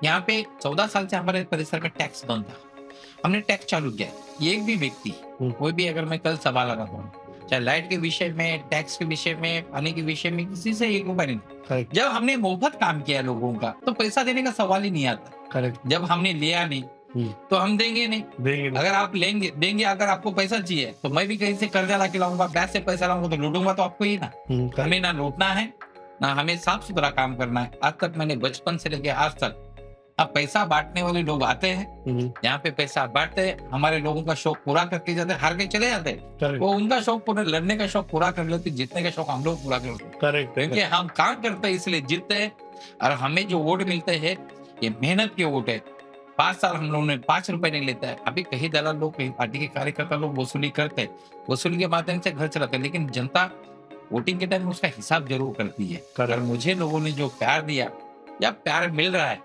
यहाँ पे 14 साल से हमारे परिसर में टैक्स बंद था, हमने टैक्स चालू किया। एक भी व्यक्ति, कोई भी, अगर मैं कल सवाल लगाता हूँ, चाहे लाइट के विषय में, टैक्स के विषय में, पानी के विषय में, किसी से 1 रुपया नहीं। जब हमने मुफ्त काम किया लोगों का तो पैसा देने का सवाल ही नहीं आता। करेक्ट। जब हमने लिया नहीं तो हम देंगे नहीं। देंगे। अगर आप लेंगे देंगे, अगर आपको पैसा चाहिए तो मैं भी कहीं से कर्जा ला के लाऊंगा, बैंक से पैसा लाऊंगा तो लूटूंगा तो आपको ही ना। हमें ना लूटना है, ना हमें साफ सुथरा काम करना है। आज तक मैंने बचपन से लेके आज तक, अब पैसा बांटने वाले लोग आते हैं, यहाँ पे पैसा बांटते हैं, हमारे लोगों का शौक पूरा करके जाते हैं, हार के चले जाते हैं। वो उनका शौक पूरा, लड़ने का शौक पूरा कर लेते, जीतने का शौक हम लोग पूरा करते हैं। करेक्ट। क्योंकि हम काम करते हैं इसलिए जीतते हैं, और हमें जो वोट मिलते हैं ये मेहनत के वोट है। 5 साल हम लोगों ने 5 रुपए नहीं लेता है। अभी कहीं दलाल लोग, कहीं पार्टी के कार्यकर्ता लोग वसूली करते हैं, वसूली के माध्यम से घर चलाते हैं, लेकिन जनता वोटिंग के टाइम उसका हिसाब जरूर करती है। अगर मुझे लोगों ने जो प्यार दिया या प्यार मिल रहा है,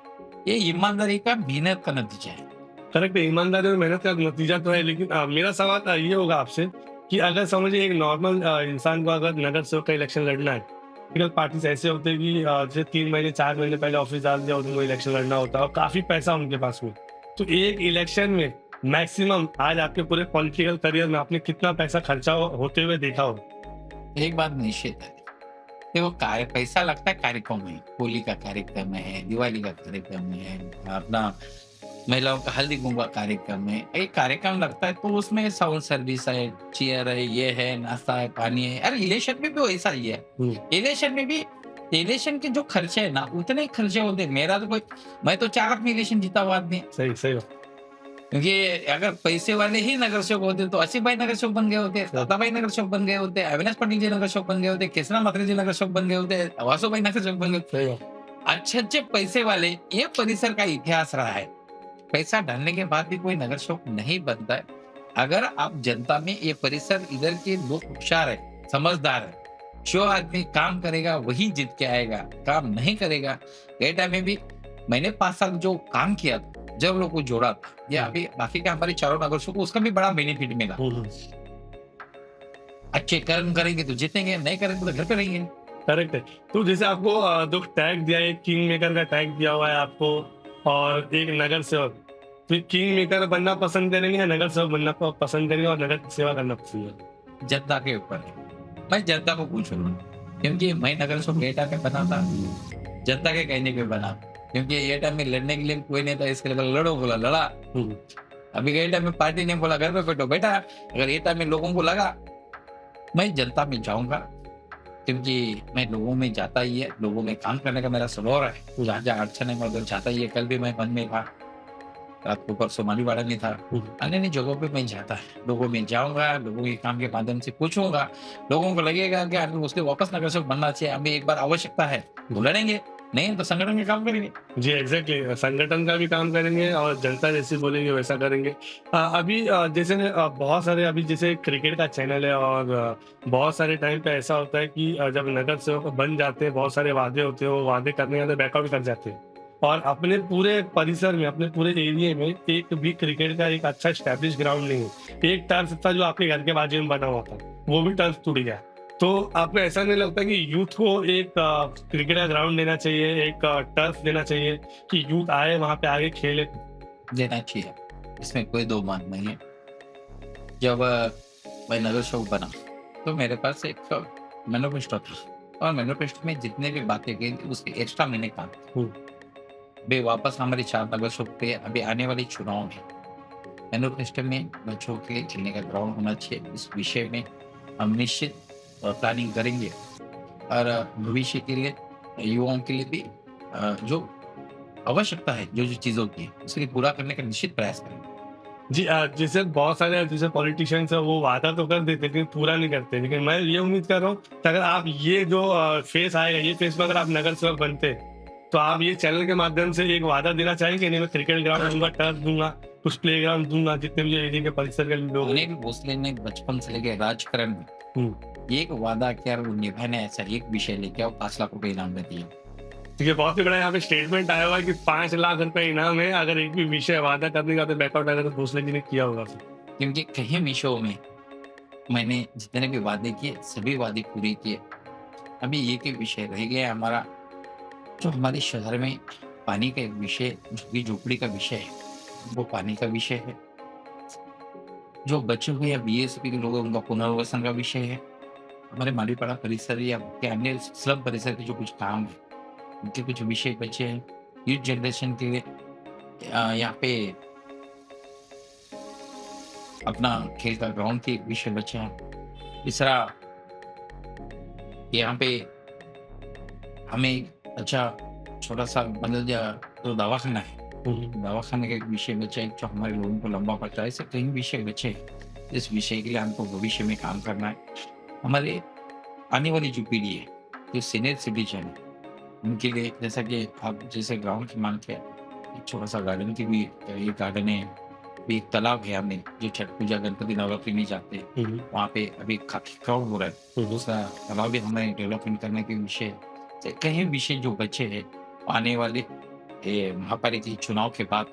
ये ईमानदारी का, मेहनत का नतीजा है। करेक्ट है, ईमानदारी और मेहनत का नतीजा तो है। लेकिन मेरा सवाल ये होगा आपसे कि अगर समझिए एक नॉर्मल इंसान को अगर नगर सेवक का इलेक्शन लड़ना है, पॉलिटिकल पार्टीज ऐसे होते हैं कि जैसे 3 महीने 4 महीने पहले ऑफिस डाल दिया उनको इलेक्शन लड़ना होता है और काफी पैसा उनके पास में। तो एक इलेक्शन में मैक्सिमम आज आपके पूरे पॉलिटिकल करियर में आपने कितना पैसा खर्चा होते हुए देखा हो? एक बात निश्चित है, देखो पैसा लगता है कार्यक्रम में, होली का कार्यक्रम है, दिवाली का कार्यक्रम है, अपना महिलाओं का हल्दी कुंभ कार्यक्रम में, एक कार्यक्रम लगता है तो उसमें साउंड सर्विस है, चेयर है, ये है, नाश्ता है, पानी है। अरे इलेक्शन में भी वैसा ही है। इलेक्शन में भी, इलेक्शन के जो खर्चे है ना, उतने ही खर्चे होते। मेरा तो कोई, मैं तो 4 लाख में इलेक्शन जीता हुआ आदमी। सही सही बात। क्योंकि अगर पैसे वाले ही नगर सेवक होते तो आसिफ भाई नगर सेवक बन गए होते, दादा भाई नगर सेवक बन गए होते, अविनाश पटेल जी नगर सेवक बन गए होते, केसरा मात्रे जी नगर सेवक बन गए होते, वासु भाई नगर सेवक बन गए। अच्छे अच्छे पैसे वाले, ये परिसर का इतिहास रहा है। पैसा डालने के बाद भी कोई नगर सेवक नहीं बनता है। अगर आप जनता में, ये परिसर इधर के लोग होशियार है, समझदार है, जो आदमी काम करेगा वही जीत के आएगा, काम नहीं करेगा। गए टाइम में भी मैंने 5 साल जो काम किया था, जब लोग को जोड़ा था, ये अभी बाकी के हमारे चारों नगर सेवक को उसका भी बड़ा बेनिफिट मिला। अच्छे कर्म करेंगे तो जीतेंगे, नहीं करेंगे तो घर पे रहेंगे। करेक्ट है। तो जैसे आपको 2 टैग दिया है, एक किंग मेकर का टैग दिया हुआ है आपको और एक नगर सेवक, तो किंग मेकर बनना पसंद करेंगे या नगर सेवक बनना पसंद करेंगे और नगर सेवा करना पसंद करेंगे? जनता के ऊपर है। मैं जनता को पूछूंगा, क्योंकि मैं नगर सभा ये टाइम पे बना था, जनता के कहने पे बना। क्योंकि ये टाइम में लड़ने के लिए कोई नहीं था, इसके लिए बोला लड़ो, बोला लड़ा। हुँ, अभी ये टाइम में पार्टी ने बोला घर पे बैठो, बैठा। अगर ये टाइम में लोगों को लगा मैं जनता में जाऊँगा, क्योंकि मैं लोगों में जाता ही है, लोगों में काम करने का मेरा स्वभाव है। जहाँ-जहाँ अड़चन है मैं उधर जाता ही है, कल भी मैं वन में था, रात को परसों मालीवाड़ा में था। हुँ। अन्य-अन्य जगहों पे मैं जाता है, लोगों में जाऊँगा, लोगों के काम के माध्यम से पूछूँगा, लोगों को लगेगा कि यार उसके वापस नगर सेवक बनना चाहिए, हमें एक बार आवश्यकता है, तो लड़ेंगे, नहीं तो संगठन के काम करेंगे। जी, एग्ज़ैक्टली संगठन का भी काम करेंगे और जनता जैसे बोलेंगे वैसा करेंगे। अभी जैसे बहुत सारे अभी जैसे क्रिकेट का चैनल है और बहुत सारे टाइम पे ऐसा होता है कि जब नगर सेवक बन जाते हैं, बहुत सारे वादे होते हैं, वो वादे करने के बाद बैकआउट कर जाते हैं। और अपने पूरे परिसर में, अपने पूरे एरिया में एक भी क्रिकेट का एक अच्छा एस्टेब्लिश ग्राउंड नहीं है। एक टर्फ था जो आपके घर के बाजू में बना हुआ था, वो भी टर्फ टूट गया। तो आपको ऐसा नहीं लगता कि यूथ को एक क्रिकेट का ग्राउंड देना चाहिए, एक टर्फ देना चाहिए कि यूथ आए वहाँ पे आके खेले? देना चाहिए, इसमें कोई दो मत नहीं है। जब मैं नगर सेवक बना, तो मेरे पास एक मैनिफेस्टो था और मैनिफेस्टो में जितने भी बातें की थी उसके एक्स्ट्रा मैंने काम किया। हुँ, अभी वापस हमारे 4 नगर सेवक पे अभी आने वाले चुनाव में मैनिफेस्टो में बच्चों के लिए खेलने का ग्राउंड होना चाहिए। इस विषय में हम निश्चित प्लानिंग करेंगे और भविष्य के लिए युवाओं के लिए भी जो आवश्यकता है, जो-जो चीज़ों की, उसके लिए पूरा करने का निश्चित प्रयास करेंगे। जी जैसे बहुत सारे जैसे पॉलिटिशियंस हैं वो वादा तो कर देते हैं लेकिन पूरा नहीं करते। लेकिन मैं ये उम्मीद कर रहा हूँ कि अगर आप ये जो फेज़ आएगा, ये फेज़ में अगर आप नगर सेवक बनते, तो आप ये चैनल के माध्यम से एक वादा देना चाहेंगे नहीं मैं क्रिकेट ग्राउंड दूँगा, टर्फ दूँगा, कुछ प्लेग्राउंड दूँगा जितने भी एरिया के परिसर के लोग हैं। अनिल भोसले ने बचपन से लेके राजकारण में हुँ। एक वादा किया और वो निभाने ऐसा एक विषय लेके आओ, 5 लाख रुपए इनाम में दिए। देखिए, बहुत ही बड़ा यहाँ पे स्टेटमेंट आया हुआ है कि 5 लाख रुपए इनाम है, अगर एक भी विषय वादा करने का तो बैकआउट अगर भोसले जी ने किया होगा तो। क्योंकि कई विषयों में मैंने जितने भी वादे किए, सभी वादे पूरे किए। अभी एक ही विषय रह गया है हमारा, जो हमारे शहर में पानी का एक विषय, झुग्गी-झोपड़ी का विषय है, वो पानी का विषय है। जो बचे हुए या बीएसपी के लोग हैं, उनका पुनर्वसन का विषय है। हमारे मालीपाड़ा परिसर या के अन्य स्लम परिसर के जो कुछ काम है, उनके कुछ विषय बचे हैं। यूथ जनरेशन के लिए यहाँ पे अपना खेल का ग्राउंड के विषय बचे हैं। तीसरा, यहाँ पे हमें एक अच्छा छोटा-सा मतलब जो दवाखाना है, हुँ, हुँ। दवाखाने का एक विषय बचा है, जो हमारे लोगों को लंबा पड़ता है। ऐसे कई विषय बचे हैं। इस विषय के लिए हमको भविष्य में काम करना है। हमारे आने वाली जो पीढ़ी है, जो सीनियर सिटीज़न है, उनके लिए जैसा कि आप जैसे ग्राउंड की माँग किया, एक छोटा-सा गार्डन की भी एक गार्डन है, भी एक तालाब है हमने, जो छठ पूजा, गणपति, नवरात्रि में जाते हैं। हुँ, हुँ। वहाँ पे अभी काफ़ी क्राउड हो रहा है। हुँ, हुँ। उसका तालाब भी हमें डेवलपमेंट करने के विषय से कई विषय जो बचे हैं, आने वाले महापालिका चुनाव के बाद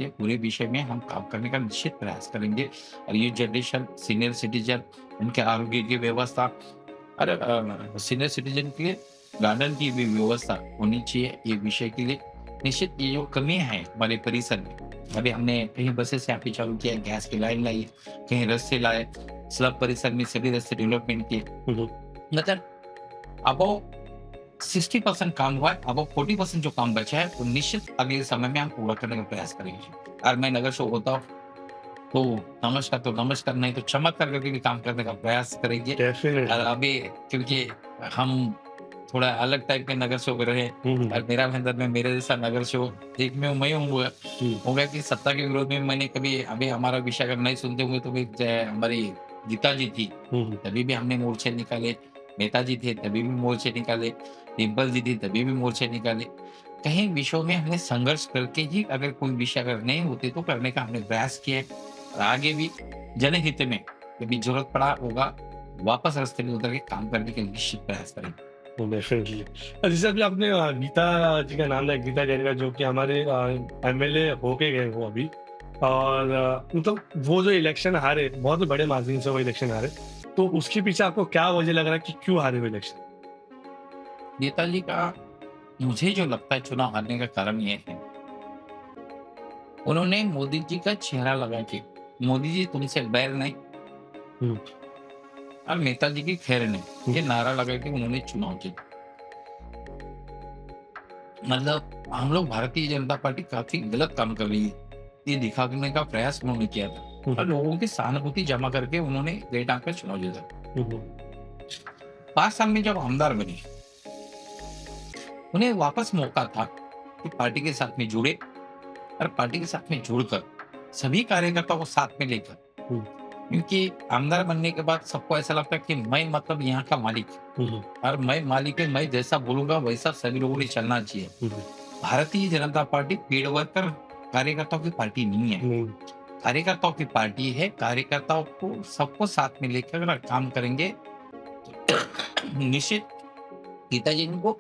ये पूरे विषय में हम काम करने का निश्चित प्रयास करेंगे और ये जनरेशन, सीनियर सिटीज़न, उनके आरोग्य की व्यवस्था और सीनियर सिटीज़न के लिए गार्डन की भी व्यवस्था होनी चाहिए। ये विषय के लिए निश्चित ये जो कमियाँ हैं हमारे परिसर में, अभी हमने कहीं बसेस यहाँ पे चालू किया, गैस की लाइन लाई, कहीं रास्ते लाए, स्लम परिसर में सभी रास्ते डेवलपमेंट किए। हुँ, हुँ। मतलब अबव 60% काम हुआ है, अबव 40% जो काम बचा है, वो निश्चित अगले समय में हम पूरा करने का प्रयास करेंगे। और मैं नगर सेवक होता हूँ, तो तो नमस्कार नहीं तो चमत्कार करके भी काम करने का प्रयास करेंगे। और डेफ़िनेटली। अभी क्योंकि हम थोड़ा अलग टाइप के नगर सेवक रहे हुँ, हुँ। और मेरा अंदर में मेरे जैसा नगर सेवक एक में मैं हूँ हुँ, हो गया कि सत्ता के विरोध में मैंने कभी अभी हमारा विषय अगर नहीं सुनते होंगे तो भी हमारी गीता जी थी, हुँ, हुँ। तभी भी हमने मोर्चे निकाले, नेताजी थे तभी भी मोर्चे निकाले, डिम्पल जी थी तभी भी मोर्चे निकाले। कई विषयों में हमने संघर्ष करके ही अगर कोई विषय अगर नहीं होते तो करने का हमने प्रयास किया है और आगे भी जनहित में कभी जरूरत पड़ा होगा, वापस रास्ते में उतर के काम करने का निश्चित प्रयास करेंगे। डेफ़िनेटली। जैसे अभी आपने गीता जी का नाम लिया, गीता जैन का जो कि हमारे एमएलए होके गए वो अभी और मतलब वो जो इलेक्शन हारे, बहुत बड़े मार्जिन से वो इलेक्शन हारे। तो उसके पीछे आपको क्या वजह लग रहा है कि क्यों हारे वो इलेक्शन? नेताजी का मुझे जो लगता है चुनाव हारने का कारण ये है, उन्होंने मोदी जी का चेहरा लगा के, मोदी जी तुमसे बैर नहीं, हुँ, और नेताजी की खैर ने ये नारा लगा के उन्होंने चुनाव जीता। मतलब हम लोग भारतीय जनता पार्टी काफी गलत काम कर रही है, ये दिखाने का प्रयास उन्होंने किया था हुँ, और लोगों की सहानुभूति जमा करके उन्होंने ग्रेट आंक पे चुनाव जीता। हुँ, हुँ, 5 साल में जब आमदार बने, उन्हें वापस मौका था कि पार्टी के साथ में जुड़े और पार्टी के साथ में जुड़कर सभी कार्यकर्ताओं को साथ में लेकर, हुँ, क्योंकि आमदार बनने के बाद सबको ऐसा लगता है कि मैं मतलब यहाँ का मालिक हुँ, हुँ, और मैं मालिक है, मैं जैसा बोलूंगा वैसा सभी लोगों ने चलना चाहिए। हुँ, भारतीय जनता पार्टी पेड़ वर्कर कार्यकर्ताओं की पार्टी नहीं है, हुँ, कार्यकर्ताओं की पार्टी है। कार्यकर्ताओं को सबको साथ में लेकर अगर काम करेंगे तो निश्चित गीताजी को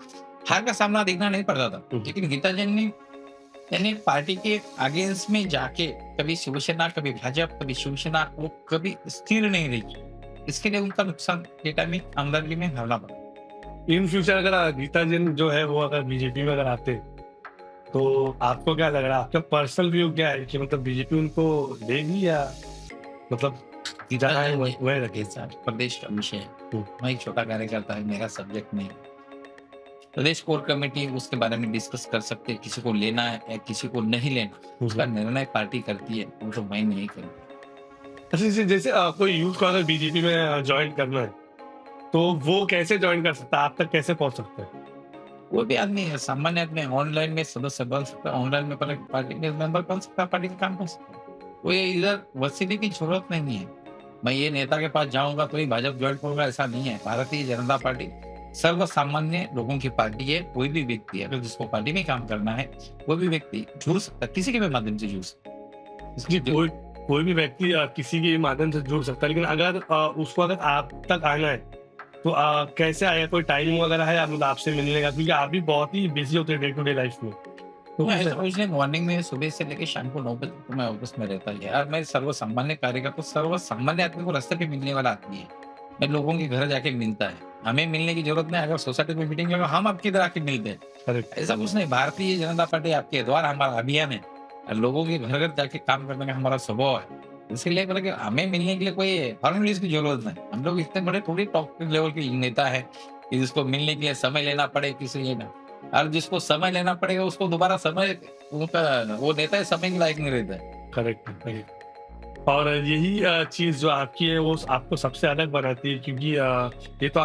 हार का सामना देखना नहीं पड़ता था, हुँ। लेकिन गीताजी ने यानी पार्टी के अगेंस्ट में जाके कभी शिवसेना, कभी भाजपा, कभी शिवसेना, वो कभी स्थिर नहीं रही। इसके लिए उनका नुकसान डेटा में आमदनी में भरना पड़ा। इन फ्यूचर अगर गीता जैन जो है वो अगर बीजेपी में अगर आते, तो आपको क्या लग रहा है? आपका पर्सनल व्यू क्या है कि मतलब बीजेपी उनको लेगी या मतलब जहाँ है वहीं ये रखेगी? सर प्रदेश का विषय है। हुँ, मैं एक छोटा कार्यकर्ता है, मेरा सब्जेक्ट नहीं है। प्रदेश कोर कमेटी उसके बारे में डिस्कस कर सकते हैं, किसी को लेना है या किसी को नहीं लेना, हुँ, उसका हुँ। निर्णय पार्टी करती है, वो तो मैं नहीं करूँगा। अच्छा जैसे कोई यूथ को अगर बीजेपी में जॉइन करना है, तो वो कैसे जॉइन कर सकता है? आप तक कैसे पहुँच सकता है? कोई भी आदमी है, सामान्य आदमी ऑनलाइन में सदस्य बन सकता है, ऑनलाइन में पार्टी में मेंबर बन सकता है, पार्टी का काम कर सकता है। कोई इधर वसीले की जरूरत नहीं है। मैं ये नेता के पास जाऊंगा तो ही भाजपा ज्वाइन करूंगा, ऐसा नहीं है। भारतीय जनता पार्टी सर्व सामान्य लोगों की पार्टी है। कोई भी व्यक्ति अगर जिसको पार्टी में काम करना है, कोई भी व्यक्ति जुड़ सकता है, किसी के भी माध्यम से जुड़ सकता है। जी, इसकी जो कोई कोई भी व्यक्ति किसी के माध्यम से जुड़ सकता है, लेकिन अगर उसको अगर आप तक आना है, तो कैसे आएगा? कोई टाइम वगैरह है या मतलब आपसे मिलने का? क्योंकि आप भी बहुत ही बिज़ी होते हैं डे टू डे लाइफ में। तो मैं उस ऐसा कुछ नहीं, मॉर्निंग में सुबह से लेके शाम को 9 बजे तक तो मैं ऑफिस में रहता ही है। यार मैं सर्व सामान्य कार्यकर्ता, सर्व सामान्य आदमी को रास्ते पे मिलने वाला आदमी है। मैं लोगों के घर जाके मिलता है। हमें मिलने की जरूरत नहीं, अगर सोसाइटी में मीटिंग लगा हम आपकी इधर आके मिलते हैं। करेक्ट, ऐसा कुछ नहीं, भारतीय जनता पार्टी आपके द्वार हमारा अभियान है और लोगों के घर घर जाके काम करने का हमारा स्वभाव है। इसलिए मतलब कि हमें मिलने के लिए कोई फॉर्मेलिटीज की जरूरत नहीं। हम लोग इतने बड़े थोड़ी टॉप लेवल के नेता है कि जिसको मिलने के लिए समय लेना पड़े किसी ये ना। और जिसको समय लेना पड़ेगा उसको दोबारा समय, उनका वो नेता है समय के लायक नहीं रहता है। Correct, correct. और यही चीज़ जो आपकी है, वो आपको सबसे अलग बनाती है, क्योंकि ये तो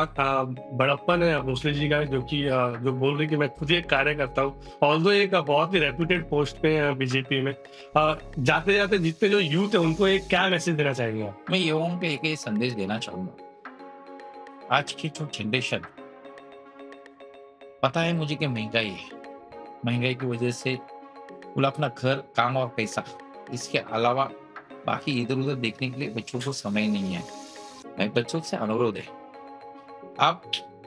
बड़प्पन है भोसले जी का, जो कि जो बोल रहे हैं कि मैं खुद ही एक कार्यकर्ता हूँ। ऑल्दो एक बहुत ही रेप्यूटेड पोस्ट पे हैं बीजेपी में। जाते-जाते जितने जो यूथ है, उनको एक क्या मैसेज देना चाहेंगे आप? मैं युवाओं को एक ही संदेश देना चाहूंगा। आज की जो जनरेशन, पता है मुझे कि महंगाई है, महंगाई की वजह से वो अपना घर, काम और पैसा, इसके अलावा बाकी इधर-उधर देखने के लिए बच्चों को समय नहीं है। मैं बच्चों से अनुरोध है, आप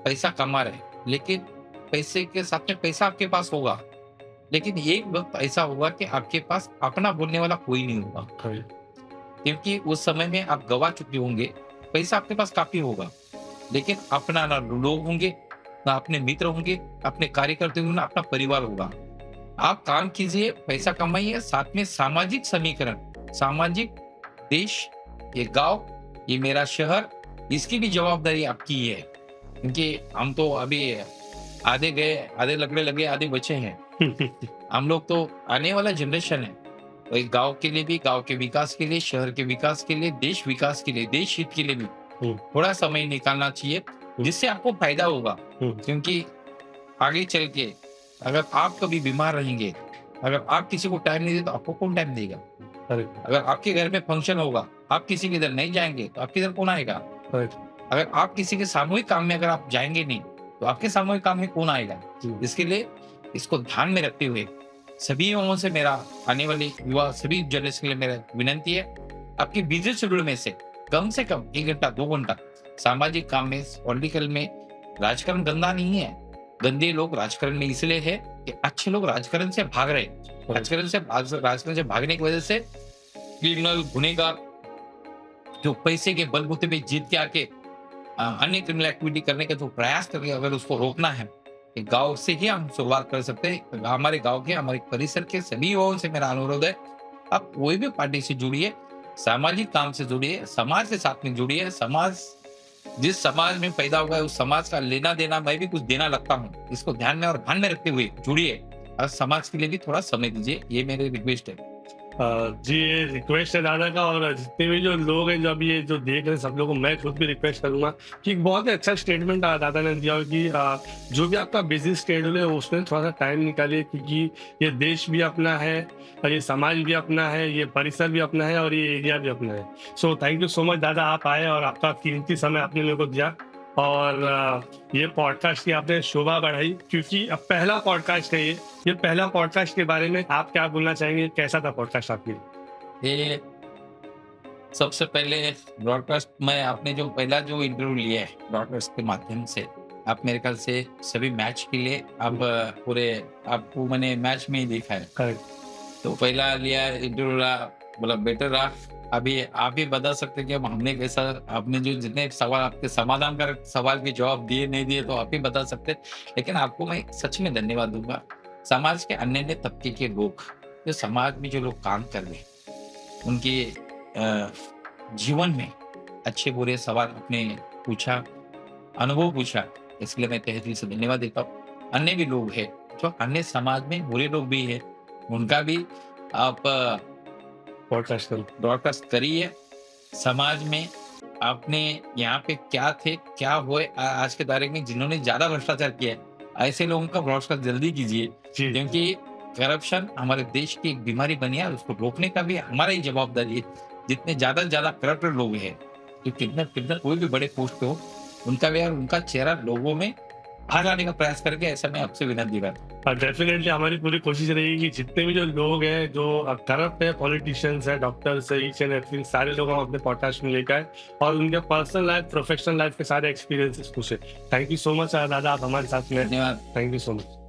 पैसा कमा रहे हैं, लेकिन पैसे के साथ में पैसा आपके पास होगा, लेकिन एक वक़्त ऐसा होगा कि आपके पास अपना बोलने वाला कोई नहीं होगा। करेक्ट, क्योंकि उस समय में आप गँवा चुके होंगे, पैसा आपके पास काफ़ी होगा, लेकिन अपना ना लोग होंगे, ना अपने मित्र होंगे, अपने कार्यकर्ता होंगे, ना अपना परिवार होगा। आप काम कीजिए, पैसा कमाइए, साथ में सामाजिक समीकरण, सामाजिक देश, ये गाँव, ये मेरा शहर, इसकी भी जवाबदारी आपकी ही है। क्योंकि हम तो अभी आधे गए, आधे लगने लगे, आधे बचे हैं। हम लोग तो आने वाला जनरेशन है। तो एक गाँव के लिए भी, गाँव के विकास के लिए, शहर के विकास के लिए, देश विकास के लिए, देश हित के लिए भी हुँ, थोड़ा समय निकालना चाहिए, जिससे आपको फायदा होगा। हुँ, क्योंकि आगे चल के अगर आप कभी बीमार रहेंगे, अगर आप किसी को टाइम नहीं देते तो आपको कौन टाइम देगा? करेक्ट, अगर आपके घर में फंक्शन होगा, आप किसी के इधर नहीं जाएँगे, तो आपके इधर कौन आएगा? करेक्ट, अगर आप किसी के सामूहिक काम में अगर आप जाएँगे नहीं, तो आपके सामूहिक काम में कौन आएगा? जी, इसके लिए इसको ध्यान में रखते हुए सभी युवाओं से मेरा, आने वाले युवा सभी जनरेशन के लिए मेरा विनंती है, आपके बिज़ी शेड्यूल में से कम 1 घंटा, 2 घंटा सामाजिक काम में, पॉलिटिकल में, राजकारण गंदा नहीं है। गंदे लोग राजकारण में इसलिए है कि अच्छे लोग राजकारण से भाग रहे हैं। राजकारण से भागने की वजह से क्रिमिनल, गुनहगार जो पैसे के बलबूते पे जीत के आके अन्य क्रिमिनल एक्टिविटी करने का जो प्रयास कर रहे हैं, अगर उसको रोकना है, कि गाँव से ही हम शुरुआत कर सकते हैं। हमारे गाँव के, हमारे परिसर के सभी युवाओं से मेरा अनुरोध है, आप कोई भी पार्टी से जुड़िए, सामाजिक काम से जुड़िए, समाज के साथ में जुड़िए, समाज जिस समाज में पैदा हुआ है उस समाज का लेना देना मैं भी कुछ देना लगता हूँ। इसको ध्यान में और ध्यान में रखते हुए जुड़िए और समाज के लिए भी थोड़ा समय दीजिए, ये मेरी रिक्वेस्ट है। जी, ये रिक्वेस्ट है दादा का, और जितने भी जो लोग हैं जो अभी ये जो देख रहे हैं सब लोगों को मैं खुद भी रिक्वेस्ट करूंगा कि एक बहुत ही अच्छा स्टेटमेंट दादा ने दिया हो कि जो भी आपका बिजी शेड्यूल है उसमें थोड़ा सा टाइम निकालिए, क्योंकि ये देश भी अपना है और ये समाज भी अपना है, ये परिसर भी अपना है और ये एरिया भी अपना है। So thank you so much दादा, आप आए और आपका कीमती समय आपने मेरे को दिया, और ये पॉडकास्ट की आपने शोभा बढ़ाई, क्योंकि अब पहला पॉडकास्ट है ये पहला पॉडकास्ट के बारे में आप क्या बोलना चाहेंगे? कैसा था पॉडकास्ट आपके लिए? ये सबसे पहले ब्रॉडकास्ट में आपने जो पहला जो इंटरव्यू लिया है ब्रॉडकास्ट के माध्यम से, आप मेरे ख्याल से सभी मैच के लिए आप पूरे आपको मैंने मैच में ही देखा है। करेक्ट। तो पहला लिया इंटरव्यू रहा, मतलब बेटर रहा। अभी आप ही बता सकते हैं कि अब हमने कैसा, आपने जो जितने सवाल आपके समाधान कर सवाल के जवाब दिए नहीं दिए तो आप ही बता सकते हैं। लेकिन आपको मैं सच में धन्यवाद दूंगा। समाज के अन्य अन्य तबके के लोग, जो समाज में जो लोग काम कर रहे हैं, उनके जीवन में अच्छे बुरे सवाल आपने पूछा, अनुभव पूछा, इसलिए मैं तहे दिल से धन्यवाद देता हूँ। अन्य भी लोग हैं जो अन्य समाज में बुरे लोग भी हैं, उनका भी आप पॉडकास्ट करो। ब्रॉडकास्ट करिए। समाज में आपने यहाँ पे क्या थे, क्या हुए आज के तारीख में जिन्होंने ज्यादा भ्रष्टाचार किया है, ऐसे लोगों का ब्रॉडकास्ट जल्दी कीजिए, जी। क्योंकि करप्शन हमारे देश की एक बीमारी बनी है और उसको रोकने का भी हमारा ही जवाबदारी है। जितने ज्यादा से ज्यादा करप्ट लोग हैं, जो कितना कितना कोई भी बड़े पोस्ट पे हो, उनका भी और उनका चेहरा लोगों में बाहर आने का प्रयास करके, ऐसा मैं आपसे विनती करता हूँ। डेफिनेटली हमारी पूरी कोशिश रहेगी कि जितने भी जो लोग हैं जो करप्ट है, पॉलिटिशियंस है, डॉक्टर्स है, ईच एंड एवरीथिंग, सारे लोग हम अपने पॉडकास्ट में लेकर आए और उनके पर्सनल लाइफ, प्रोफेशनल लाइफ के सारे एक्सपीरियंसेस पूछे। थैंक यू सो मच दादा, आप हमारे साथ में। धन्यवाद। Thank you so much.